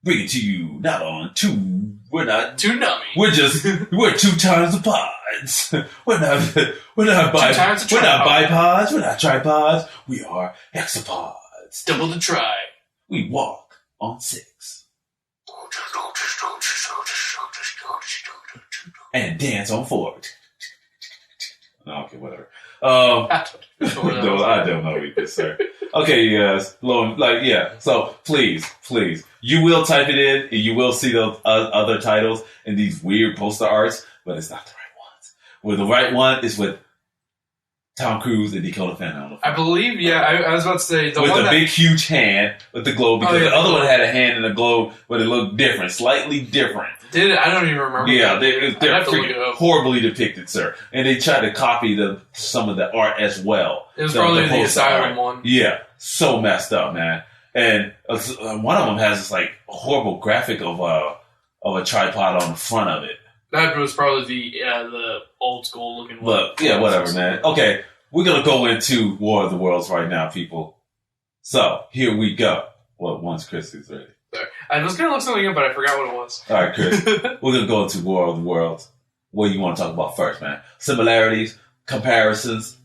Bring it to you, not on 2. We're not Too nummy. We're 2 times the pods. We're not bipods. We're not tripods. We are hexapods. Double the try. We walk on 6. And dance on 4. Okay, whatever. I don't know either, sir. Okay, you guys. So please, you will type it in, and you will see those other titles and these weird poster arts, but it's not the right ones. Well, the right one is with Tom Cruise and Dakota Fanning. I believe, I was about to say with a big, huge hand with the globe, because the other one had a hand and a globe, but it looked different, slightly different. Did it? I don't even remember. Yeah, they're horribly depicted, sir. And they tried to copy some of the art as well. It was probably the Asylum one. Yeah, so messed up, man. And one of them has this like horrible graphic of a tripod on the front of it. That was probably the old school looking one. Look, yeah, whatever, man. Okay, we're gonna go into War of the Worlds right now, people. So here we go. Well, once Chris is ready. Sorry. I was going to look something up, but I forgot what it was. All right, Chris. We're going to go into War of the Worlds. What do you want to talk about first, man? Similarities, comparisons.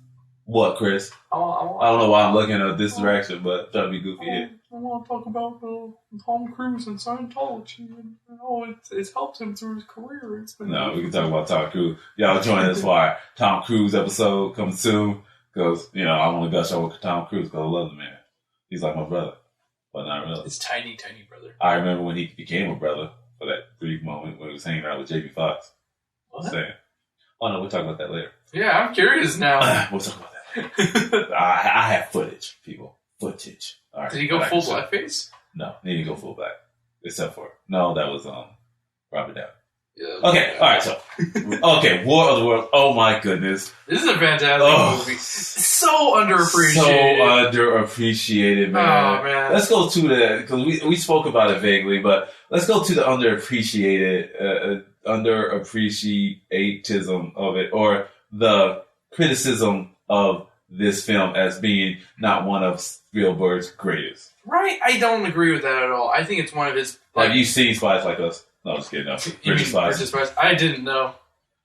What, Chris? I don't know why I'm looking at this direction, but trying to be goofy here. I want to talk about Tom Cruise and Scientology and how it's helped him through his career. No, we can talk about Tom Cruise. Y'all join us for our Tom Cruise episode coming soon, because, I want to gush over Tom Cruise because I love the man. He's like my brother. But not really. His tiny, tiny brother. I remember when he became a brother for that brief moment when he was hanging out with Jamie Foxx. What? Saying. Oh, no, we'll talk about that later. Yeah, I'm curious now. We'll talk about that. I have footage, people. Footage. All right. Did he go full blackface? No, he didn't go full black. Except for, no, that was Robert Downey. Yeah. Okay, all right, so, War of the Worlds. Oh my goodness. This is a fantastic movie. So underappreciated. Man. Oh, man. Let's go to because we spoke about it vaguely, but let's go to the underappreciatism of it, or the criticism of this film as being not one of Spielberg's greatest. Right? I don't agree with that at all. I think it's one of his... Have you seen Spies Like Us? No, just kidding. No. British Spies. I didn't know.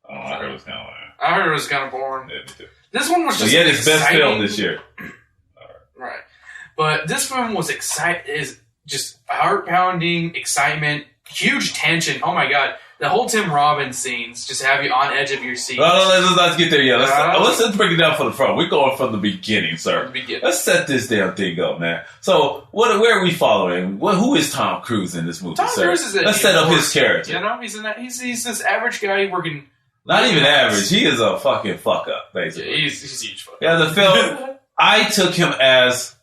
Oh, I heard it was kind of I heard it was kind of boring. Yeah, me too. This one was just it's best film this year. Right. But this film was is just heart-pounding excitement, huge tension. Oh my god. The whole Tim Robbins scenes just have you on edge of your seat. Let's get there. Yeah, let's break it down from the front. We're going from the beginning, sir. Let's set this damn thing up, man. So, where are we following? Who is Tom Cruise in this movie, sir? Let's set up his character. He's this average guy working. Not even average. He is a fucking fuck up, basically. Yeah, he's a huge fuck up. Yeah, the film. I took him as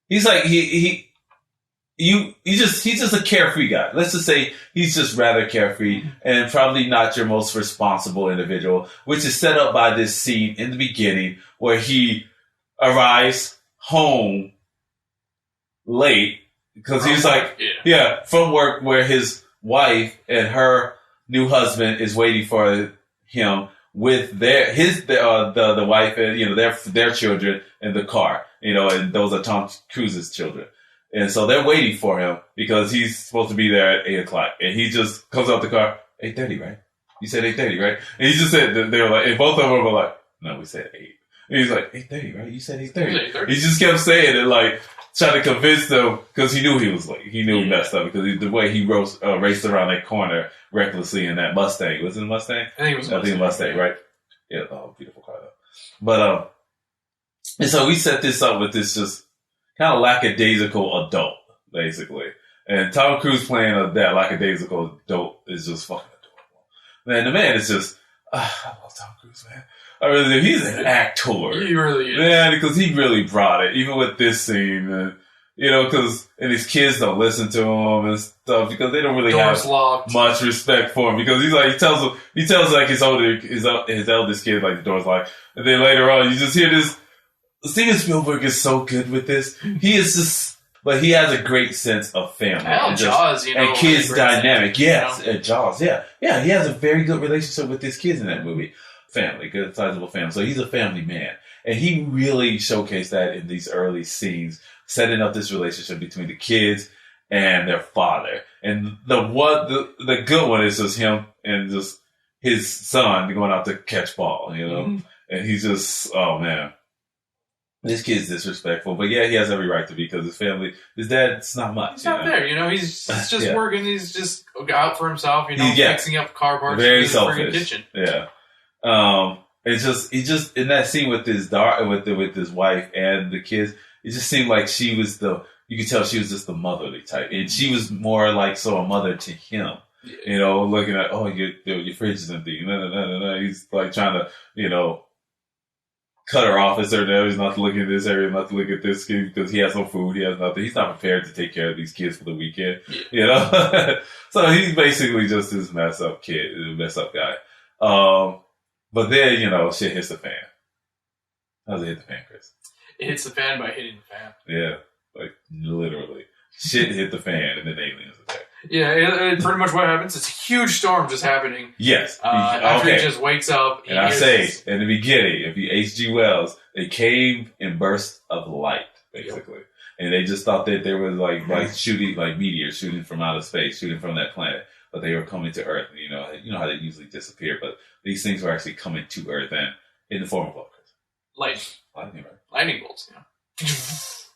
he's like he's just a carefree guy. Let's just say he's just rather carefree and probably not your most responsible individual, which is set up by this scene in the beginning where he arrives home late because he's from work, where his wife and her new husband is waiting for him with the wife and their children in the car, and those are Tom Cruise's children. And so they're waiting for him because he's supposed to be there at 8:00. And he just comes out the car, 8:30, right? You said 8:30, right? And he just said, they were like, and both of them were like, no, we said 8. And he's like, 8:30, right? You said 8:30. He just kept saying it, like, trying to convince them, because he knew he was late. He knew he messed up because the way he raced around that corner recklessly in that Mustang. Was it a Mustang? I think it was a Mustang, right? Yeah, beautiful car, though. But, and so we set this up with this just kind of lackadaisical adult, basically. And Tom Cruise playing that lackadaisical adult is just fucking adorable. Man, the man is just, I love Tom Cruise, man. I really do. He's an actor. He really is. Man, because he really brought it, even with this scene. And his kids don't listen to him and stuff because they don't really have much respect for him, because he tells his eldest kid, like, the door's locked. And then later on, you just hear this. Steven Spielberg is so good with this. He is just But he has a great sense of family. And Jaws, and kids really dynamic. Yes, you know? Jaws, yeah. Yeah, he has a very good relationship with his kids in that movie. Family, good sizable family. So he's a family man. And he really showcased that in these early scenes, setting up this relationship between the kids and their father. And the good one is just him and just his son going out to catch ball, you know? Mm-hmm. And he's just, oh man. This kid's disrespectful, but yeah, he has every right to be because his family, his dad's not much. He's not there, he's just working, he's just out for himself, fixing up car parts very in selfish. The kitchen. Yeah. It's just, he just, in that scene with his daughter, with his wife and the kids, it just seemed like she was you could tell she was just the motherly type. And she was more like, a mother to him. Yeah. Looking at, your fridge is empty. No. He's like trying to, cut her off at certain areas, not to look at this area, not to look at this kid because he has no food, he has nothing. He's not prepared to take care of these kids for the weekend, So he's basically just this mess up guy. But then, shit hits the fan. How's it hit the fan, Chris? It hits the fan by hitting the fan. Yeah, like literally. Shit hit the fan and then aliens attack. Yeah, it pretty much what happens. It's a huge storm just happening. Yes. After he just wakes up. And I say, in the beginning, if you H.G. Wells, they came in bursts of light, basically. Yep. And they just thought that there was like shooting, like meteors shooting from outer space, shooting from that planet. But they were coming to Earth. You know how they usually disappear, but these things were actually coming to Earth and in the form of what? Lightning. Lightning, right? Lightning bolts,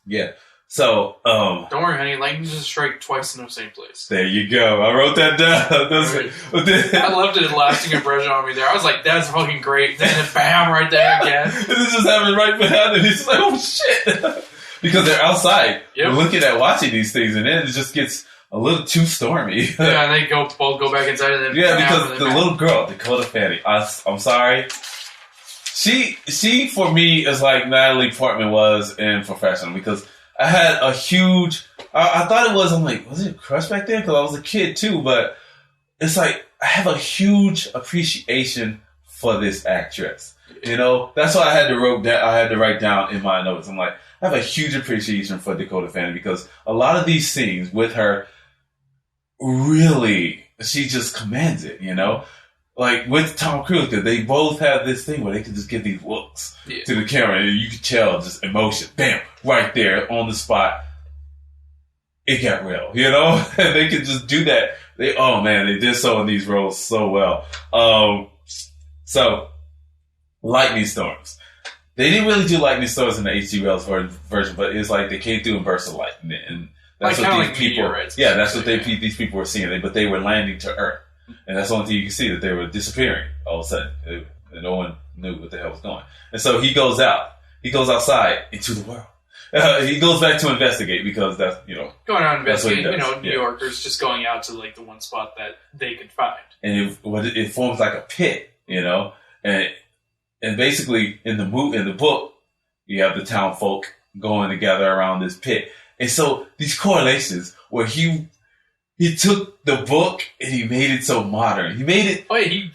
Yeah. So, don't worry, honey. Lightning just strike twice in the same place. There you go. I wrote that down. I loved it. Lasting impression on me there. I was like, "That's fucking great." Then bam, right there again. And this just happened right behind him. He's like, "Oh shit!" Because they're outside, looking at watching these things, and then it just gets a little too stormy. Yeah, and they both go back inside, and then because the little girl, Dakota Fanning. I'm sorry. She for me is like Natalie Portman was in Professional because. I had a huge, I thought it was, I'm like, was it a crush back then? Because I was a kid too, but it's like, I have a huge appreciation for this actress. That's why I had to write down in my notes. I'm like, I have a huge appreciation for Dakota Fanning because a lot of these scenes with her, really, she just commands it, Like with Tom Cruise, because they both have this thing where they can just give these looks to the camera, and you can tell just emotion, bam, right there on the spot. It got real, and they could just do that. They did so in these roles so well. So lightning storms. They didn't really do lightning storms in the H.G. Wells version, but it's like they came through in bursts of light, and that's what these people. Yeah, that's what these people were seeing. But they were landing to Earth. And that's the only thing you can see, that they were disappearing all of a sudden. And no one knew what the hell was going. And so he goes out. He goes outside into the world. He goes back to investigate because that's, going out investigating, New Yorkers just going out to like the one spot that they could find. And it forms like a pit, and basically in the book, you have the town folk going together around this pit. And so these correlations where he took the book and he made it so modern. He made it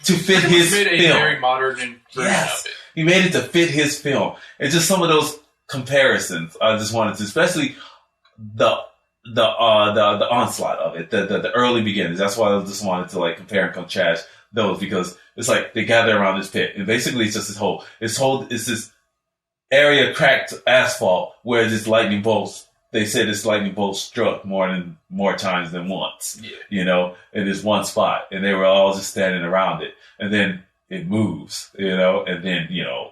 to fit his film. Made a very modern version of it. He made it to fit his film. And just some of those comparisons, I just wanted to, especially the onslaught of it, the early beginnings. That's why I just wanted to compare and contrast those, because it's like they gather around this pit, and basically it's just it's this area cracked asphalt where this lightning bolts. They said this lightning bolt struck more times than once, in this one spot. And they were all just standing around it. And then it moves, and then,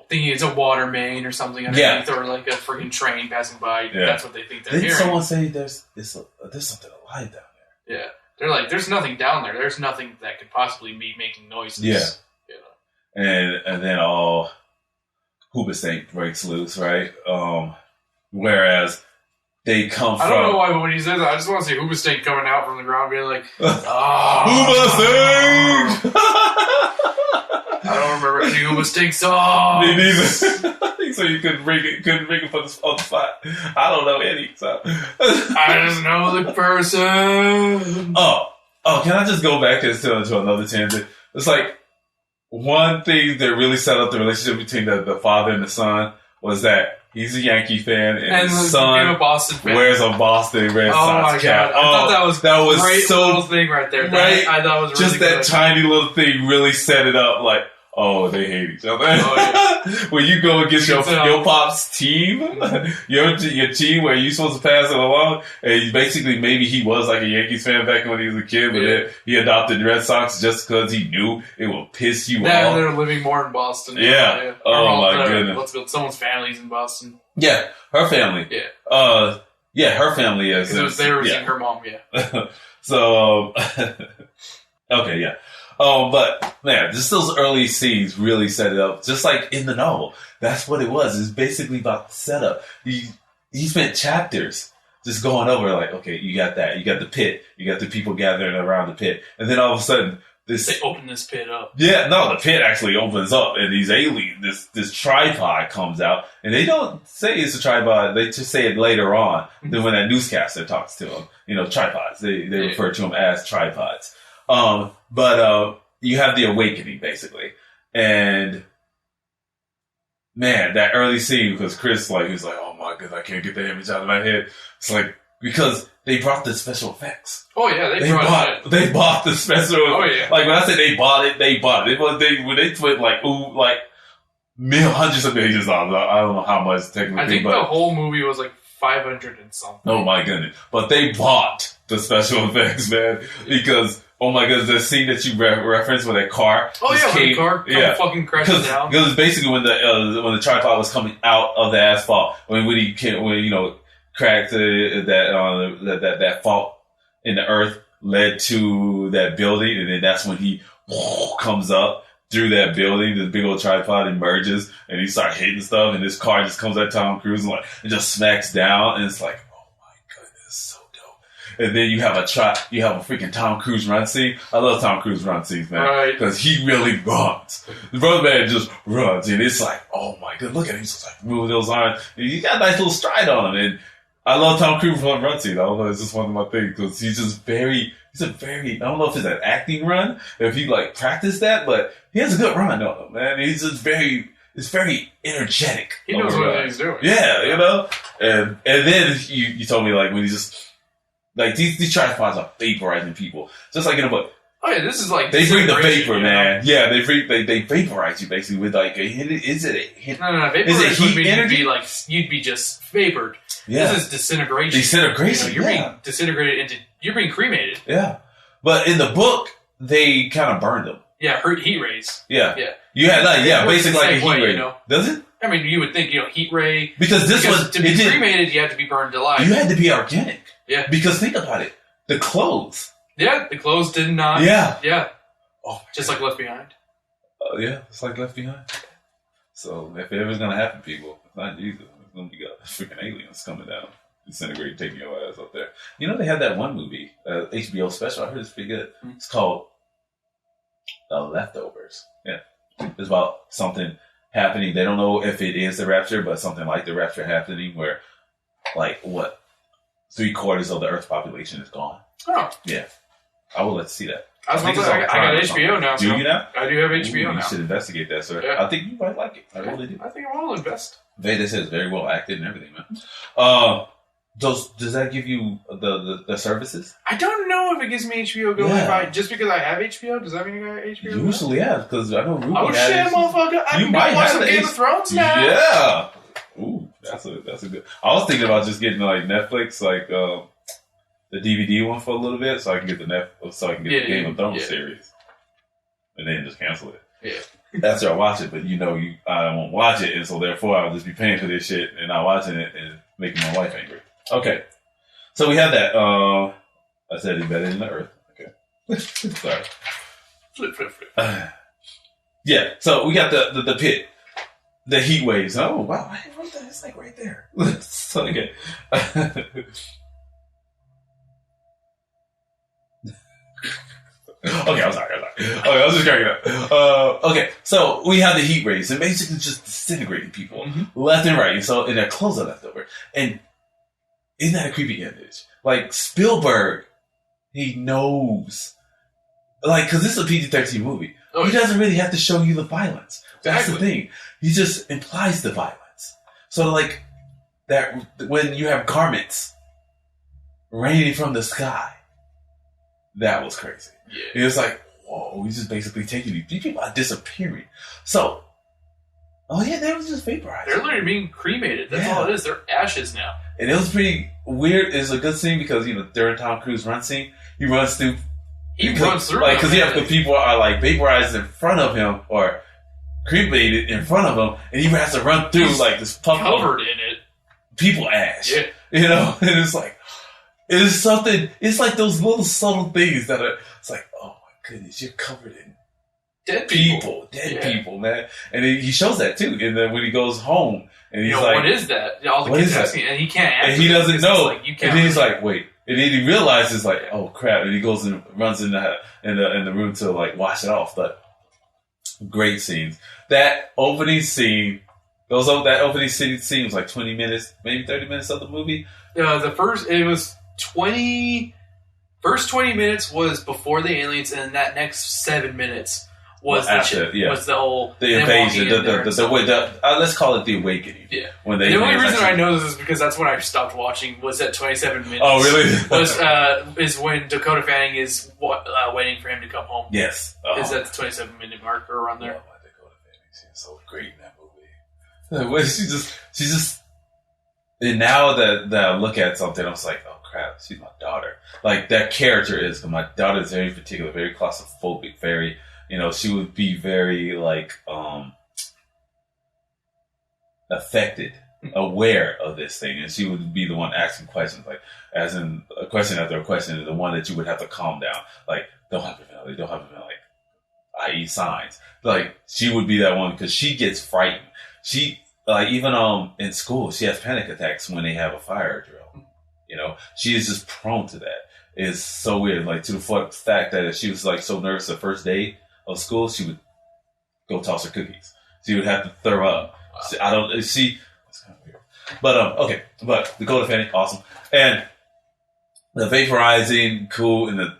thinking it's a water main or something underneath, or like a freaking train passing by. Yeah. That's what they think they're hearing. Didn't someone say there's something alive down there? Yeah. They're like, there's nothing down there. There's nothing that could possibly be making noises. Yeah. And then all Hoobastank breaks loose, right? Whereas they come from... I don't know why, but when he says that, I just want to see Hoobastank coming out from the ground being like, Hoobastank! I don't remember any Hoobastank songs. Me neither. So you couldn't bring it on the spot. I don't know any, so... I just know the person. Oh, can I just go back to another tangent? It's like, one thing that really set up the relationship between the father and the son was that he's a Yankee fan and his became son a Boston fan. wears a Boston Red Oh Sox my cap. god! I thought that was great so little little thing right there. Right? I thought it was just really that good. tiny little thing really set it up. Like, oh, they hate each other. Oh, When you go against You your can tell. pop's team, your team where you supposed to pass it along, and basically maybe he was like a Yankees fan back when he was a kid, but then he adopted Red Sox just because he knew it would piss you Now off. they're living more in Boston. Yeah. Oh, my goodness. Let's go. Someone's family's in Boston. Yeah, her family. Yeah. Yeah, her family is. Because they were seeing her mom. Yeah. So, okay, yeah. But man, just those early scenes really set it up, just like in the novel. That's what it was. It's basically about the setup. He spent chapters just going over like, okay, you got that, you got the pit, you got the people gathering around the pit, and then all of a sudden, They open this pit up. yeah, no, the pit actually opens up, and these aliens, this tripod comes out, and they don't say it's a tripod. They just say it later on. Then when that newscaster talks to them, tripods. They refer to them as tripods. But you have the awakening basically, and man, that early scene because Chris he was like, oh my god, I can't get the image out of my head. It's like because they brought the special effects. Oh yeah, they brought it. They bought the special. Oh yeah. Like when I say they bought it, they bought it. When they put hundreds of millions of dollars. I don't know how much technically. I think but the whole movie was like 500 and something. oh my goodness! But they bought the special effects, man, because oh my goodness, the scene that you referenced with that car. Oh yeah, when the car fucking crashes down. Because basically when the tripod was coming out of the asphalt, when he cracked that fault in the earth led to that building, and then that's when he comes up through that building. This big old tripod emerges, and he starts hitting stuff, and this car just comes at Tom Cruise and just smacks down, and it's like, oh my goodness, so dope. And then you have a freaking Tom Cruise run scene. I love Tom Cruise run scenes, man, because he really runs. The brother man just runs, and it's like, oh my god, look at him, he's just like moving those arms. And he got a nice little stride on him, and I love Tom Cruise run scene. I don't know, it's just one of my things because he's a very, I don't know if it's an acting run, if he practiced that, but he has a good run on him, man. He's just it's very energetic. He knows what he's doing. Yeah, and then you told me when he just, these tripods are vaporizing people. Just like in a book. Oh yeah, this is like they bring the vapor, man. Yeah, they vaporize you basically with is it a hit? No. Vaporize would mean you'd be just vapored. Yeah. This is disintegration. Disintegration. You're being disintegrated you're being cremated. Yeah, but in the book they kind of burned them. Yeah, heat rays. Yeah. You had basically like a heat ray. Does it? I mean, you would think heat ray because to be cremated, you had to be burned alive. You had to be organic. Yeah. Because think about it, the clothes. Yeah, the clothes did not. Yeah. Oh, just like Left Behind. Yeah, it's like Left Behind. So if it ever's gonna happen, people, it's not Jesus. It's gonna be freaking aliens coming down, disintegrating, taking your ass up there. They had that one movie, HBO special. I heard it's pretty good. Mm-hmm. It's called Leftovers. Yeah, it's about something happening. They don't know if it is the rapture, but something like the rapture happening, where 3/4 of the Earth's population is gone. Oh, yeah. I would like to see that. I got HBO now. Do you now? I do have HBO now. You should investigate that, sir. Yeah. I think you might like it. I really do. I think I will invest. Vedas is very well acted and everything, man. Does that give you the services? I don't know if it gives me HBO Go just because I have HBO. Does that mean you got HBO? You usually have, because I know Ruben oh shit, motherfucker! I might watch some Game of Thrones now. Yeah. Ooh, that's a good. I was thinking about just getting Netflix, the DVD one for a little bit, so I can get the the Game of Thrones series, and then just cancel it. Yeah. After I watch it, but I won't watch it, and so therefore I'll just be paying for this shit and not watching it and making my wife angry. Okay, so we have that. I said it's better than the Earth. Okay, sorry. Flip. Yeah, so we got the pit, the heat waves. Oh wow, I wrote that. It's right there. So okay. Okay, I'm sorry. Okay, I was just cracking up. Okay, so we have the heat rays and basically just disintegrating people left and right. So, and their clothes are left over. And isn't that a creepy image? Spielberg, he knows. Because this is a PG-13 movie. Oh, he doesn't really have to show you the violence. That's the thing. He just implies the violence. So like that when you have garments raining from the sky, that was crazy. Yeah. It was like, whoa, he's just basically taking these people are disappearing. So, oh yeah, they was just vaporized. They're literally being cremated. That's all it is. They're ashes now. And it was pretty weird. It's a good scene because during Tom Cruise run scene, he runs through. He runs through because the people are like vaporized in front of him or cremated in front of him, and he has to run through like this puff covered in it. People ash. Yeah. And it's like it is something. It's like those little subtle things that are. It's like, oh my goodness, you're covered in dead people, man. And he shows that too. And then when he goes home, and he's like, "What is that?" All the kids ask me, and he can't answer. And he doesn't know. Like, you can't. And then he's like, "Wait." And then he realizes, like, "Oh crap!" And he goes and runs in the room to like wash it off. But great scenes. That opening scene. That opening scene was like 20 minutes, maybe 30 minutes of the movie. It was 20. First 20 minutes was before the aliens, and that next 7 minutes was was the whole invasion. Let's call it the awakening. Yeah. When the only reason I know this is because that's when I stopped watching. Was at 27 minutes. Oh, really? Is when Dakota Fanning is waiting for him to come home. Yes. Is that the 27-minute mark or around there? Oh, my Dakota Fanning, she's so great in that movie. She's just. And now that I look at something, I was like, oh crap, she's my daughter. Like that character is. Cause my daughter is very particular, very claustrophobic, very. She would be very like affected, aware of this thing, and she would be the one asking questions, like as in a question after a question, the one that you would have to calm down, like don't have like, i.e. signs. Like she would be that one because she gets frightened. She like even in school, she has panic attacks when they have a fire drill. She is just prone to that. It's so weird, like to the fact that she was like so nervous the first day of school, she would go toss her cookies. She would have to throw up. Wow. It's kind of weird. But okay. But Dakota Fanning, awesome, and the vaporizing, cool, and the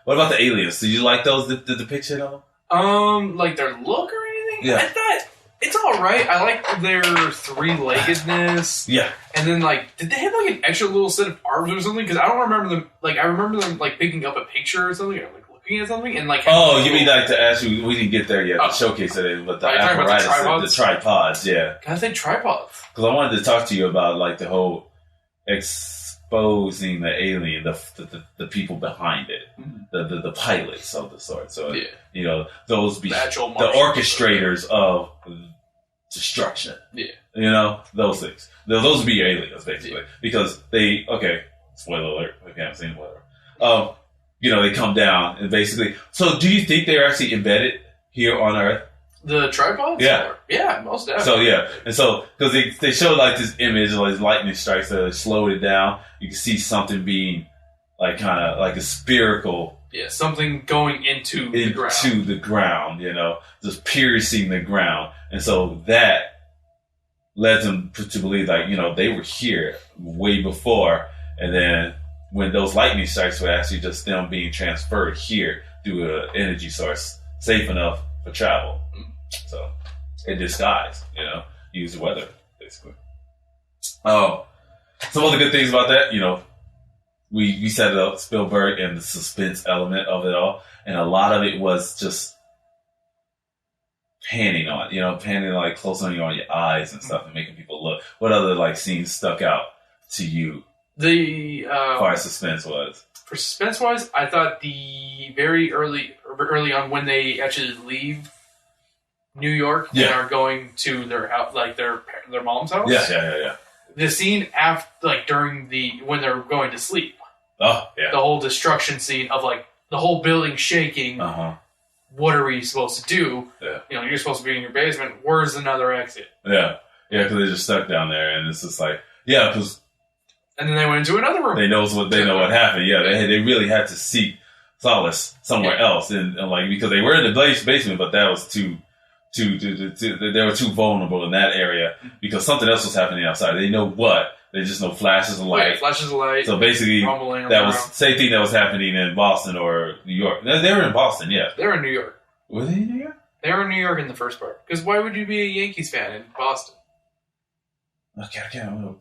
what about the aliens? Did you like those? The depiction of them? Like their look or anything? Yeah. I thought it's all right. I like their three-leggedness. Yeah. And then did they have like an extra little set of arms or something? Because I don't remember them. Like I remember them like picking up a picture or something. Or, looking at something and like. Oh, you mean like to ask you? We didn't get there yet. To showcase it, but the apparatus, the tripods. Yeah. Can I say tripods? Because I wanted to talk to you about like the whole exposing the alien, the people behind it, the pilots of the sort. So those be the orchestrators of destruction. Yeah. Those things. Those would be your aliens basically because they spoiler alert if you haven't seen it, whatever. They come down and basically. So, do you think they're actually embedded here on Earth? The tripods? Yeah. Yeah, most definitely. So, yeah. And so, because they show like this image of like lightning strikes that slowed it down, you can see something being like kind of like a spherical. Yeah, something going into the ground. Into the ground, just piercing the ground. And so that led them to believe like, they were here way before. And then when those lightning strikes were actually just them being transferred here through an energy source safe enough for travel. So, in disguise, use the weather, basically. Some other good things about that, we set it up, Spielberg, and the suspense element of it all. And a lot of it was just panning like close on your eyes and stuff and making people look. What other like scenes stuck out to you? The as far as suspense was. For suspense wise, I thought the very early on when they actually leave New York and are going to their house, like their mom's house. Yeah. The scene after, during when they're going to sleep. Oh, yeah. The whole destruction scene of the whole building shaking. What are we supposed to do? Yeah. You're supposed to be in your basement. Where's another exit? Yeah, because they're just stuck down there, and it's just like because. And then they went into another room. They know what happened. Yeah, they really had to seek solace somewhere else, and because they were in the basement, but that was too. They were too vulnerable in that area because something else was happening outside. They know what. They just know flashes of light. Yeah, flashes of light. So basically, that was the same thing that was happening in Boston or New York. They were in Boston, yeah. They were in New York. Were they in New York? They were in New York in the first part. Because why would you be a Yankees fan in Boston? Okay, I can't remember.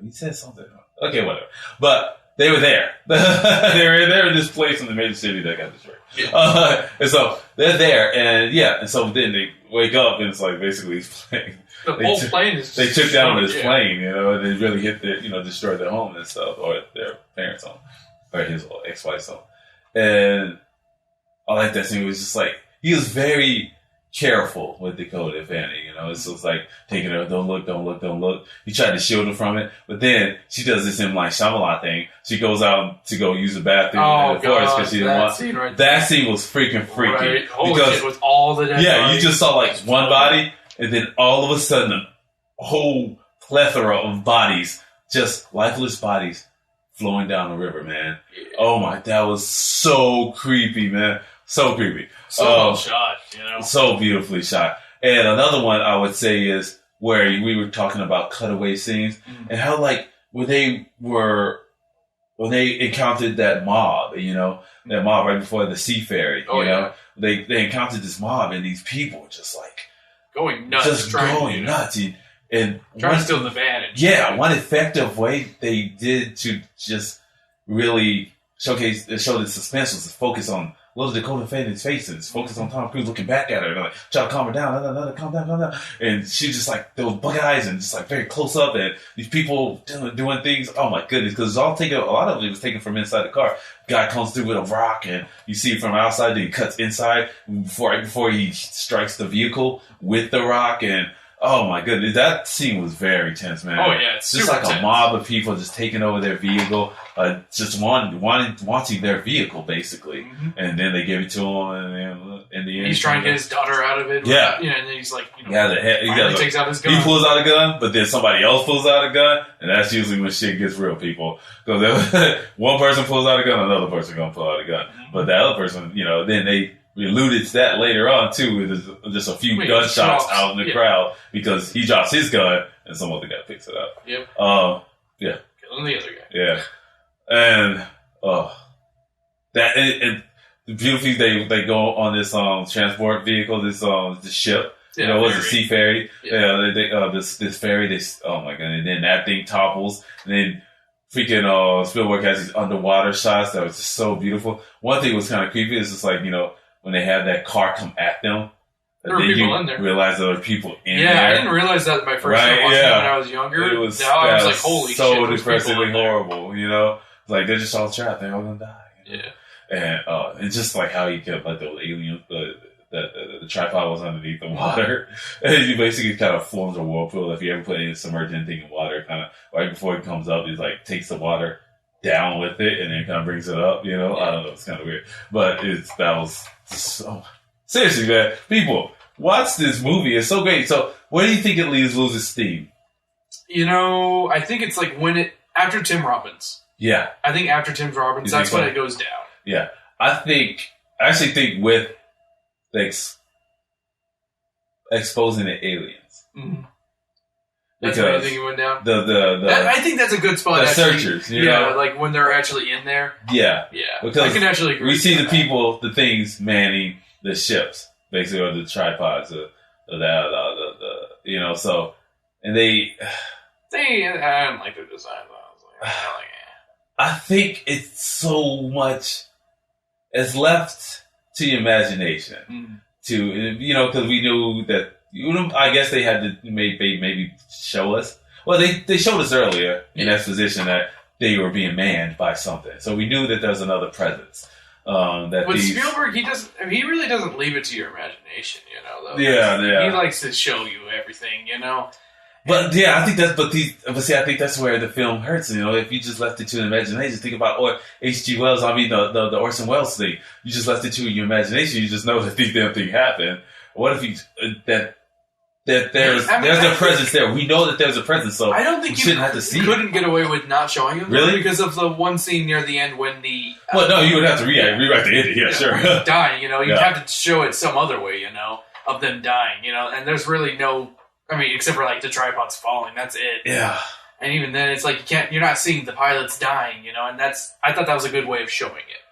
He said something. Okay, whatever. But they were there. they were in this place in the major city that got destroyed. Yeah. And so they're there, and so then they wake up, and it's like basically he's playing. The whole plane is. They took down this plane, and they really hit destroyed their home and stuff, or their parents' home, or his ex-wife's home. And I like that scene. It was just like he was very careful with Dakota Fanning, It's just like taking her, don't look. He tried to shield her from it, but then she does this M. Night Shyamalan thing. She goes out to go use the bathroom in the forest because she didn't want. Scene right that scene was freaking freaky. Right. Holy shit, with all the dead bodies. You just saw like one body, and then all of a sudden a whole plethora of bodies, just lifeless bodies, flowing down the river, man. Yeah. Oh my, that was so creepy, man. So creepy. So well shot, So beautifully shot. And another one I would say is where we were talking about cutaway scenes and how like when they encountered that mob, that mob right before the sea ferry, they encountered this mob and these people just like going nuts, nuts. And trying to steal the van. One effective way they did to just really show the suspense was to focus on little Dakota Fanning's face and focus on Tom Cruise looking back at her and like try to calm her down, calm down. And she just like those bug eyes and just like very close up and these people doing things. Oh my goodness, because a lot of it was taken from inside the car. Guy comes through with a rock and you see it from outside, then he cuts inside before he strikes the vehicle with the rock. And oh my goodness, that scene was very tense, man. Oh yeah, it's just super like tense. A mob of people just taking over their vehicle, just wanting their vehicle basically, and then they give it to him, and then in the end, he's trying to get his daughter out of it. Yeah, and then he's like, he takes out his gun. He pulls out a gun, but then somebody else pulls out a gun, and that's usually when shit gets real, people. Because one person pulls out a gun, another person gonna pull out a gun, but the other person, then they. We alluded to that later on too. With just a few gunshots out in the crowd because he drops his gun and some other guy picks it up. Yep. Killing the other guy. Yeah, and the beautifully they go on this transport vehicle, this ship. Yeah, it was a sea ferry. Yeah, this ferry. Oh my god! And then that thing topples, and then. Freaking Spielberg has these underwater shots that was just so beautiful. One thing was kind of creepy is just like, when they have that car come at them. There were people in there. Realize there were people in there. Yeah, I didn't realize that my first time watching it when I was younger. It was, I was like, holy so shit. So depressingly horrible, Like, they're just all trapped. They're all going to die. Yeah. And it's just like how you kept, like, those aliens, the tripod was underneath the water. And you basically kind of forms a whirlpool. If you ever put any submerged anything in water, kind of right before it comes up, it like takes the water down with it and then kind of brings it up, I don't know, it's kind of weird. But that was so... Seriously, man, people, watch this movie. It's so great. So, where do you think it loses steam? I think it's like after Tim Robbins. Yeah. I think after Tim Robbins, that's when it goes down. Yeah. I actually think with exposing the aliens. Mm-hmm. That's where you think it went down? I think that's a good spot. The searchers, like when they're actually in there. Yeah. Yeah. Because I can actually agree. We see the people, the things manning the ships, basically, or the tripods, so, and they... I don't like their design, though. I think it's so much... It's left to your imagination. To, because we knew that... I guess they had to maybe show us. Well, they showed us earlier in exposition that they were being manned by something. So we knew that there was another presence. Spielberg, he really doesn't leave it to your imagination, though. Yeah. He likes to show you everything, But yeah, I think I think that's where the film hurts. If you just left it to the imagination, think about H.G. Wells. I mean, the Orson Welles thing. You just left it to your imagination. You just know that these damn thing happened. What if there's a presence there? We know that there's a presence, so I don't think you shouldn't have to see. Couldn't get away with not showing him, really, because of the one scene near the end when the. Well, no, you would have to rewrite the ending. Yeah, sure. Dying, you'd have to show it some other way, of them dying, and there's really no. I mean, except for like the tripods falling, that's it. Yeah. And even then, it's like you're not seeing the pilots dying, and I thought that was a good way of showing it.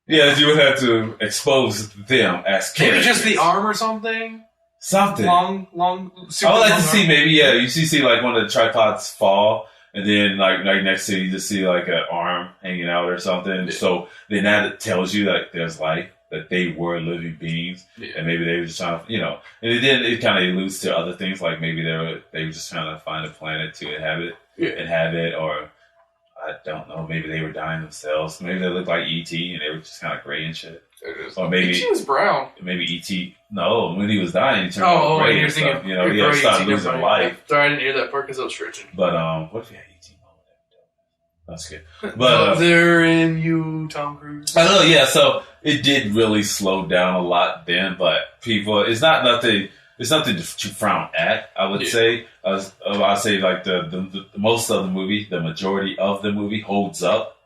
Yeah, you would have to expose them as characters. Maybe just the arm or something. Something. Long. I would like to see maybe, you see like one of the tripods fall, and then like next to you just see like an arm hanging out or something. Yeah. So then that tells you that there's life, that they were living beings, and maybe they were just trying to, and it kind of alludes to other things, like maybe they were just trying to find a planet to inhabit, or I don't know, maybe they were dying themselves. Maybe they looked like E.T. and they were just kind of gray and shit. Or maybe E.T. was brown. Maybe E.T. No, when he was dying, he turned gray and stuff. He started losing life. Sorry, I didn't hear that part because I was stretching. But what if you had E.T. That's good. But they're in you, Tom Cruise. I know, yeah. So it did really slow down a lot then, but people, it's nothing to frown at. I would say, I'd say like the most of the movie, the majority of the movie holds up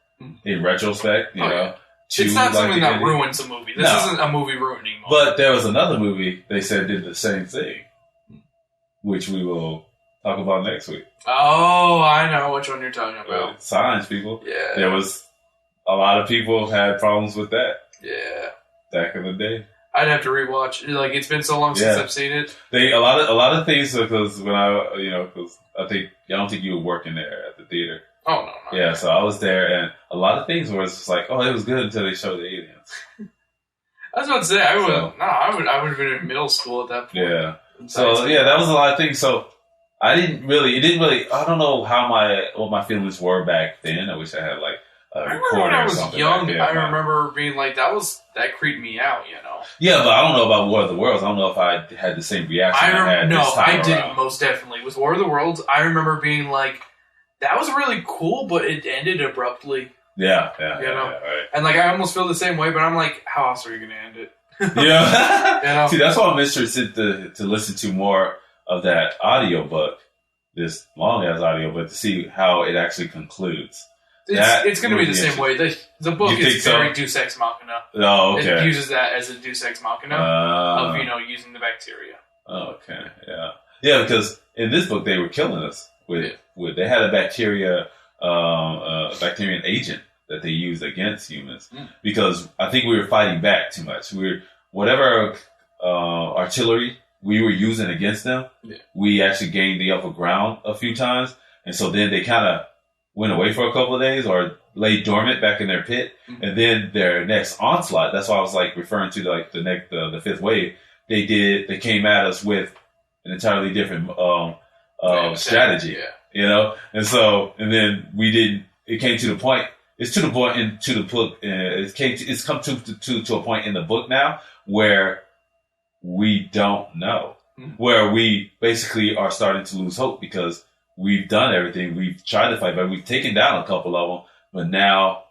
in retrospect. You know. It's not something that ruins a movie. This isn't a movie ruining movie. But there was another movie they said did the same thing, which we will talk about next week. Oh, I know which one you're talking about. Signs, people. Yeah. There was a lot of people had problems with that. Yeah. Back in the day. I'd have to rewatch. Like, it's been so long since I've seen it. A lot of things, because when because I don't think you were working there at the theater. Oh, no. Yeah, so I was there, and a lot of things were just like, oh, it was good until they showed the aliens. I was about to say, I would have been in middle school at that point. Yeah. So, that was a lot of things. So, I don't know what my feelings were back then. I wish I had, like, a recorder or something. I was young. I remember being like, that creeped me out, Yeah, but I don't know about War of the Worlds. I don't know if I had the same reaction I had this time around. Didn't, most definitely. With War of the Worlds, I remember being like, that was really cool, but it ended abruptly. Yeah, right. And like, I almost feel the same way, but I'm like, how else are you going to end it? Yeah. See, that's why I'm interested to listen to more of that audiobook, this long-ass audiobook, to see how it actually concludes. It's going to be the same way. The book is very Deus Ex Machina. Oh, okay. It uses that as a Deus Ex Machina of, using the bacteria. Okay, yeah. Yeah, because in this book, they were killing us. They had a bacterian agent that they used against humans, because I think we were fighting back too much. Whatever artillery we were using against them, we actually gained the upper ground a few times, and so then they kind of went away for a couple of days or lay dormant back in their pit, and then their next onslaught. That's why I was like referring to like the fifth wave. They came at us with an entirely different strategy, and then we didn't. It came to the point. It's to the point into the book. It's come to a point in the book now where we don't know, where we basically are starting to lose hope, because we've done everything. We've tried to fight back. We've taken down a couple of them, but now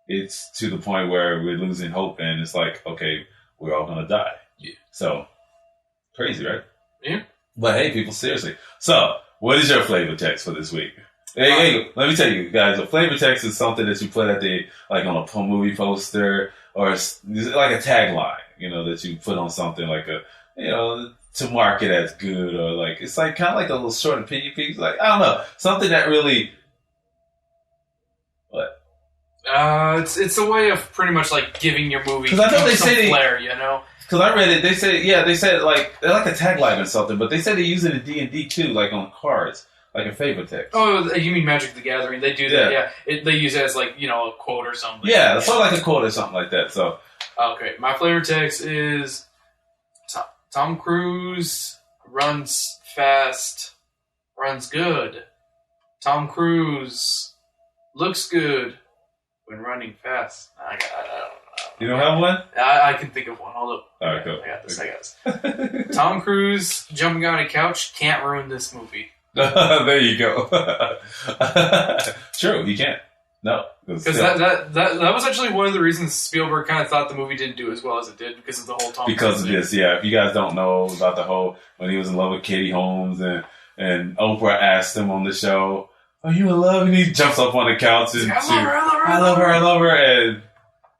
it's to the point where we're losing hope, and it's like, okay, we're all gonna die. Yeah. So crazy, right? Yeah. But hey, people, seriously. So, what is your flavor text for this week? Hey, let me tell you guys, a flavor text is something that you put at on a movie poster, or like a tagline, that you put on something like to market as good, or like, it's like kind of like a little short opinion piece. Like, I don't know, something that really, what? It's a way of pretty much like giving your movie some flair, Because I read it, they said like, they're like a tagline or something, but they said they use it in D&D too, like on cards, like a favorite text. Oh, you mean Magic the Gathering? They do that, yeah. They use it as like, a quote or something. Yeah, sort of like a quote or something like that, so. Okay, my flavor text is Tom Cruise runs fast, runs good. Tom Cruise looks good when running fast. I don't know. You don't have one? I can think of one. Hold up. All right, go. I got this. Tom Cruise jumping on a couch can't ruin this movie. There you go. True, he can't. No. Because that was actually one of the reasons Spielberg kind of thought the movie didn't do as well as it did, because of the whole Tom Cruise Because of this, yeah. If you guys don't know about the whole, when he was in love with Katie Holmes, and Oprah asked him on the show, "Are you in love?" And he jumps up on the couch and I love her, and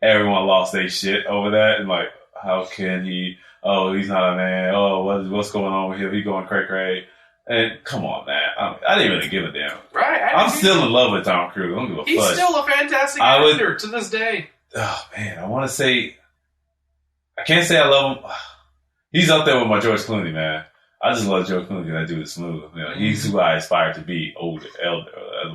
everyone lost their shit over that, and like, how can he? Oh, he's not a man. Oh, what's going on with him? He going cray. And come on, man. I didn't really give a damn. Right. I'm still in love with Tom Cruise. I don't give a fuck. He's still a fantastic actor to this day. Oh, man. I want to say... I can't say I love him. He's up there with my George Clooney, man. I just love George Clooney because that dude is smooth. You know, he's who I aspire to be, elder, as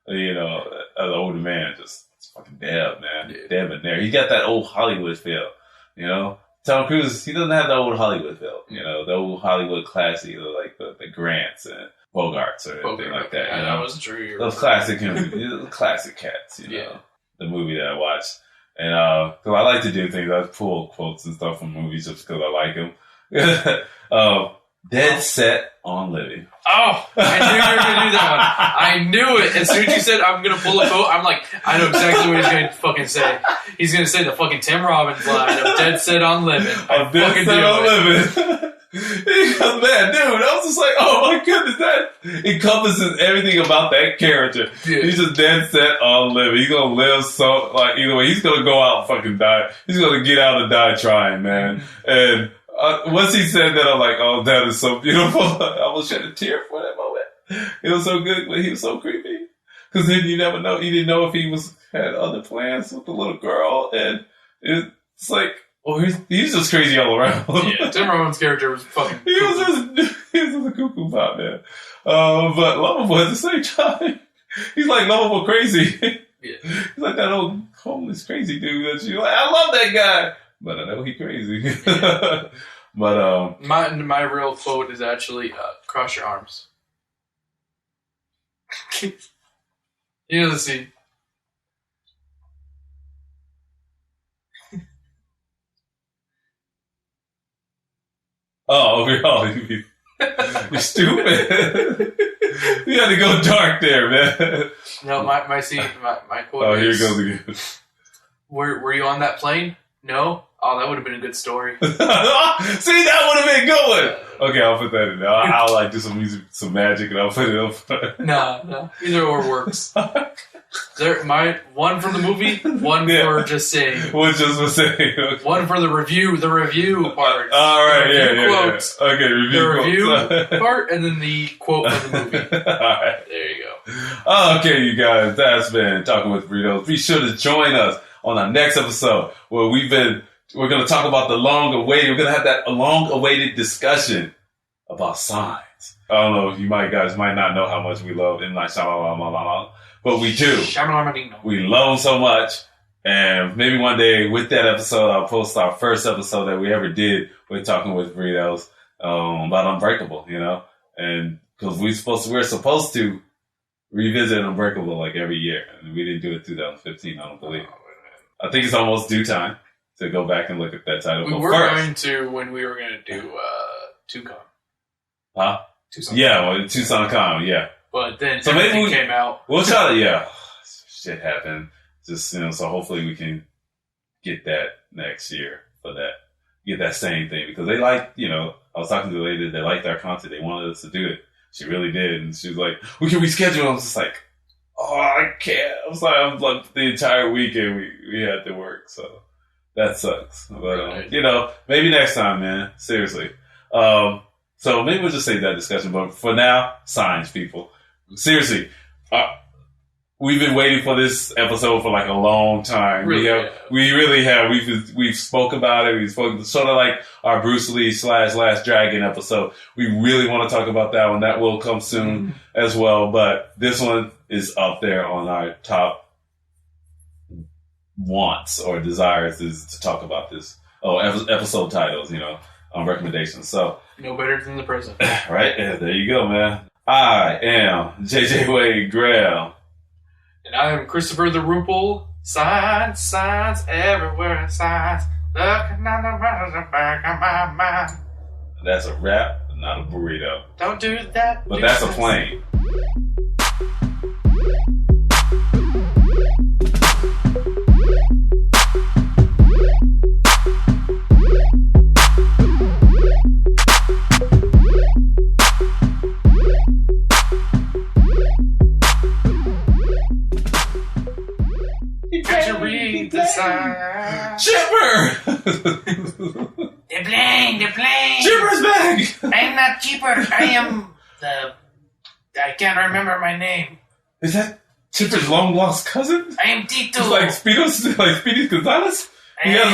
an older man. Just fucking Deb, man. Yeah. Deb in there. He got that old Hollywood feel, you know? Tom Cruise, he doesn't have the old Hollywood feel, you know, the old Hollywood classy, like the Grants and Bogarts or anything like that. Yeah, you know? that wasn't true. Those classic cats, you know, the movie that I watched. And because I like to do things, I pull quotes and stuff from movies just because I like them. Dead Set on Living. Oh, I knew you were going to do that one. I knew it. As soon as you said, I'm going to pull a quote, I'm like, I know exactly what he's going to fucking say. He's going to say the fucking Tim Robbins line of Dead Set on Living. I'm Dead Set on Living. He goes, man, dude, I was just like, oh my goodness, that encompasses everything about that character. Yeah. He's just dead set on living. He's gonna live either way, he's gonna go out and fucking die. He's gonna get out and die trying, man. And once he said that, I'm like, oh, that is so beautiful. I almost shed a tear for that moment. It was so good, but he was so creepy. Because then you never know, you didn't know if he had other plans with the little girl, and it's like, oh, he's just crazy all around. Yeah, Tim Robbins' character was fucking he was just a cuckoo pop, man. But lovable at the same time. He's like lovable crazy. Yeah. He's like that old homeless crazy dude that you like, I love that guy. But I know he crazy. Yeah. But my real quote is actually cross your arms. You know the scene. oh, you're stupid. You had to go dark there, man. No, my scene, my quote Oh, here it is, goes again. Were you on that plane? No? Oh, that would have been a good story. See, that would have been good. Okay, I'll put that in there. I'll like do some music, some magic, and I'll put it up. No. Either or works. One for the movie, one for just saying. What just was saying? One for the review part. All right, the quotes, Okay, the review quotes. part, and then the quote for the movie. All right. There you go. Okay, you guys, that's been Talking with Burritos. Be sure to join us on our next episode where we're going to talk about we're going to have that long-awaited discussion about signs. I don't know if you guys might not know how much we love M. Night Shyamalan, but we do. Shyamalama-ding-dong. We love him so much. And maybe one day with that episode, I'll post our first episode that we ever did with Talking with Burritos about Unbreakable, you know? And because we're supposed to revisit Unbreakable like every year. And we didn't do it 2015, I don't believe. I think it's almost due time to go back and look at that title. We were going to when we were going to do Tucson. Huh? Tucson. Yeah, well, Tucson Con, yeah. But then So everything maybe came out. We'll try to, yeah. Shit happened. Just, so hopefully we can get that next year for that. Get that same thing. Because they I was talking to the lady, they liked our content. They wanted us to do it. She really did. And she was like, we can reschedule. I was just like, oh, I can't. I'm like the entire weekend we had to work. So that sucks. But, maybe next time, man. Seriously. So maybe we'll just save that discussion. But for now, signs, people. Seriously. We've been waiting for this episode for like a long time. Really, we really have. We've spoke about it. We've spoken sort of like our Bruce Lee / Last Dragon episode. We really want to talk about that one. That will come soon as well. But this one is up there on our top wants or desires is to talk about this. Oh, episode titles, on recommendations. So No better than the present. right? Yeah, there you go, man. I am JJ Wade Graham. And I am Christopher the Rupel. Signs everywhere, signs. Looking on the back of my mind. That's a wrap, not a burrito. Don't do that. But that's a plane. Did you read the sign? Chipper! The plane. Chipper's back! I'm not cheaper. I am I can't remember my name. Is that Chipper's long lost cousin? I am Tito. It's like Speedy Gonzalez? He has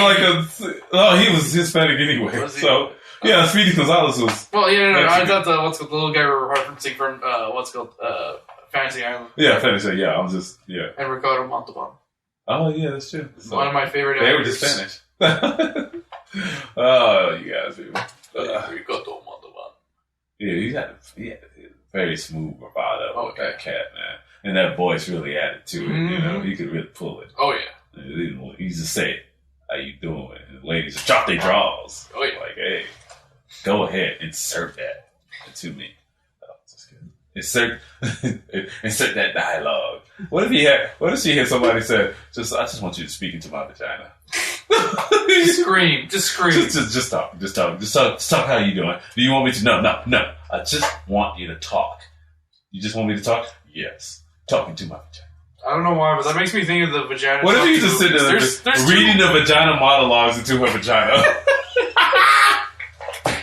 like he was Hispanic anyway. Was he? So Yeah, Speedy Gonzalez was. Well, yeah, no, I thought the little guy we were referencing from Fantasy Island. Yeah, Fantasy. Yeah, I'm just And Ricardo Montalban. Oh yeah, that's true. So, one of my favorite. They were just Spanish. Oh, you guys, people. Ricardo Montalban. Yeah, he had very smooth bravado with that cat, man, and that voice really added to it. You know, he could really pull it. Oh yeah. He used to say, "How you doing?" And the ladies would drop their draws. Oh yeah. Like, hey, go ahead, insert that to me. Oh, just kidding. Insert that dialogue. What if she had somebody said, I just want you to speak into my vagina. Just scream. Just talk. Just talk. How you doing? Do you want me to? No. I just want you to talk. You just want me to talk? Yes. Talking to my vagina. I don't know why, but that makes me think of the vagina. What if you just sit there reading the vagina monologues into her vagina?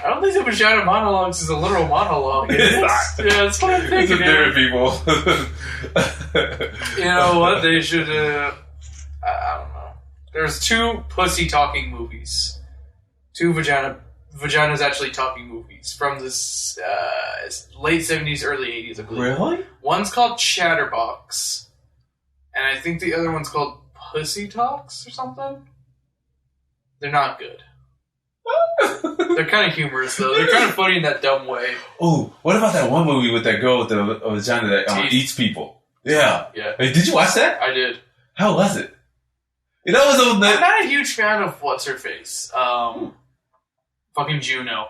I don't think the vagina monologues is a literal monologue. Yeah, that's what I'm thinking. It's different people. You know what? They should. I don't know. There's 2 pussy talking movies. 2 vaginas actually talking movies from this late 70s, early 80s, I believe. Really? One's called Chatterbox, and I think the other one's called Pussy Talks or something. They're not good. They're kind of humorous, though. They're kind of funny in that dumb way. Oh, what about that one movie with that girl with the vagina that eats people? Yeah. Hey, did you watch that? I did. How was it? You know, I'm not a huge fan of what's her face. Fucking Juno.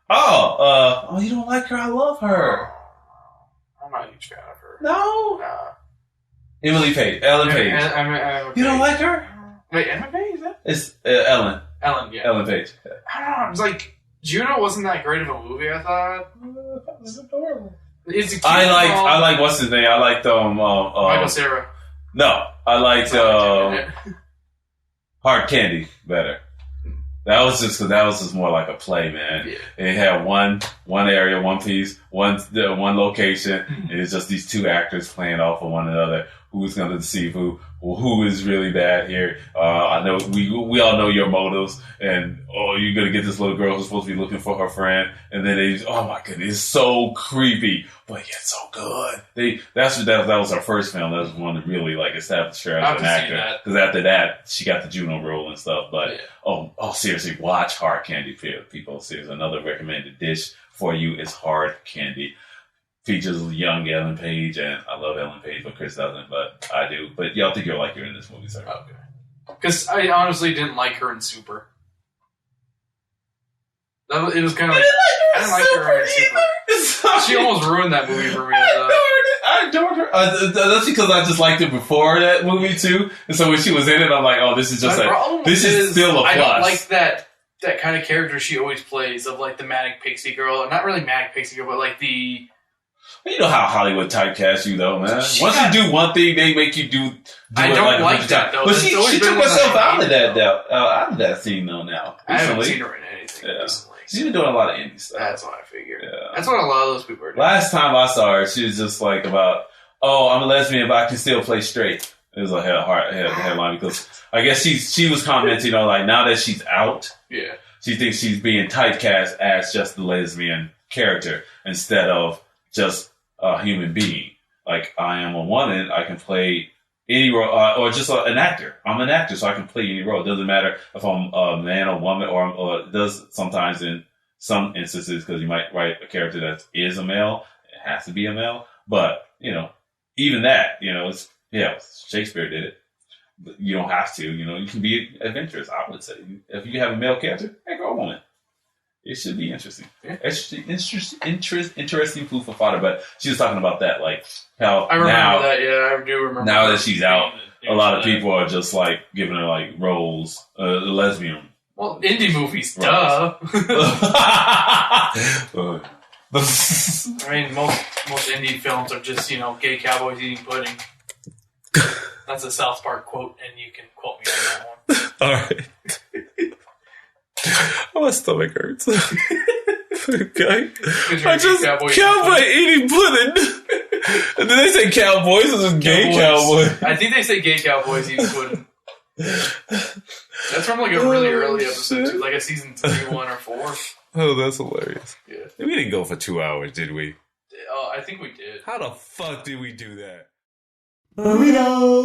You don't like her? I love her. I'm not a huge fan of her. No. Nah. Ellen Page. You don't like her? Wait, Emma Page? Is that? It's Ellen. Ellen, yeah. Ellen Page. Yeah. I don't know. It was like Juno wasn't that great of a movie. I thought it was adorable. It's a cute I like what's his name? I liked Michael Cera. No, I liked Hard Candy better. That was just more like a play, man. Yeah. It had one area, one piece, one location. And it's just these 2 actors playing off of one another. Who's going to deceive who is really bad here? I know we all know your motives, and you're going to get this little girl who's supposed to be looking for her friend, and then oh my goodness, it's so creepy, but yet so good. That was her first film. That was one that really like established her as an actor. Because after that, she got the Juno role and stuff. But seriously, watch Hard Candy, people. Seriously, another recommended dish for you is Hard Candy. Features young Ellen Page, and I love Ellen Page, but Chris doesn't, but I do. But y'all think you're like her in this movie, sir? Okay. Because I honestly didn't like her in Super. It was kind of like I didn't like her in Super. She almost ruined that movie for me. I adored her. That's because I just liked it before that movie too, and so when she was in it, I'm like, oh, this is just this is still a plus. I don't like that kind of character she always plays of like the manic pixie girl. Not really manic pixie girl, but like the. You know how Hollywood typecast you, though, man. Once you do one thing, they make you do I don't like that, though. But she took herself out of that scene, though, now. Recently. I haven't seen her in anything recently. She's been doing a lot of indie stuff. That's what I figured. Yeah. That's what a lot of those people are doing. Last time I saw her, she was just like about, I'm a lesbian, but I can still play straight. It was a headline because I guess she was commenting on, like, now that she's out, she thinks she's being typecast as just the lesbian character instead of just a human being. Like, I am a woman, I can play any role, or just an actor. I'm an actor, so I can play any role. It doesn't matter if I'm a man or woman, or it does sometimes in some instances, because you might write a character that is a male, it has to be a male. But, even that, Shakespeare did it. But you don't have to, you can be adventurous, I would say. If you have a male character, make her a woman. It should be interesting. Yeah. Interesting food for fodder. But she was talking about that, like how I remember that. Yeah, I do remember. Now that she's out, a lot of people are just like giving her like roles, lesbian. Well, indie movies, duh. I mean, most indie films are just gay cowboys eating pudding. That's a South Park quote, and you can quote me on that one. All right. My stomach hurts. Okay. I just cowboy eating pudding. And then they say cowboys, it was gay cowboy. I think they say gay cowboys eating pudding. That's from like a really early episode, too, like a season 3, 1, or 4. Oh, that's hilarious. Yeah. We didn't go for 2 hours, did we? I think we did. How the fuck did we do that? Burritos.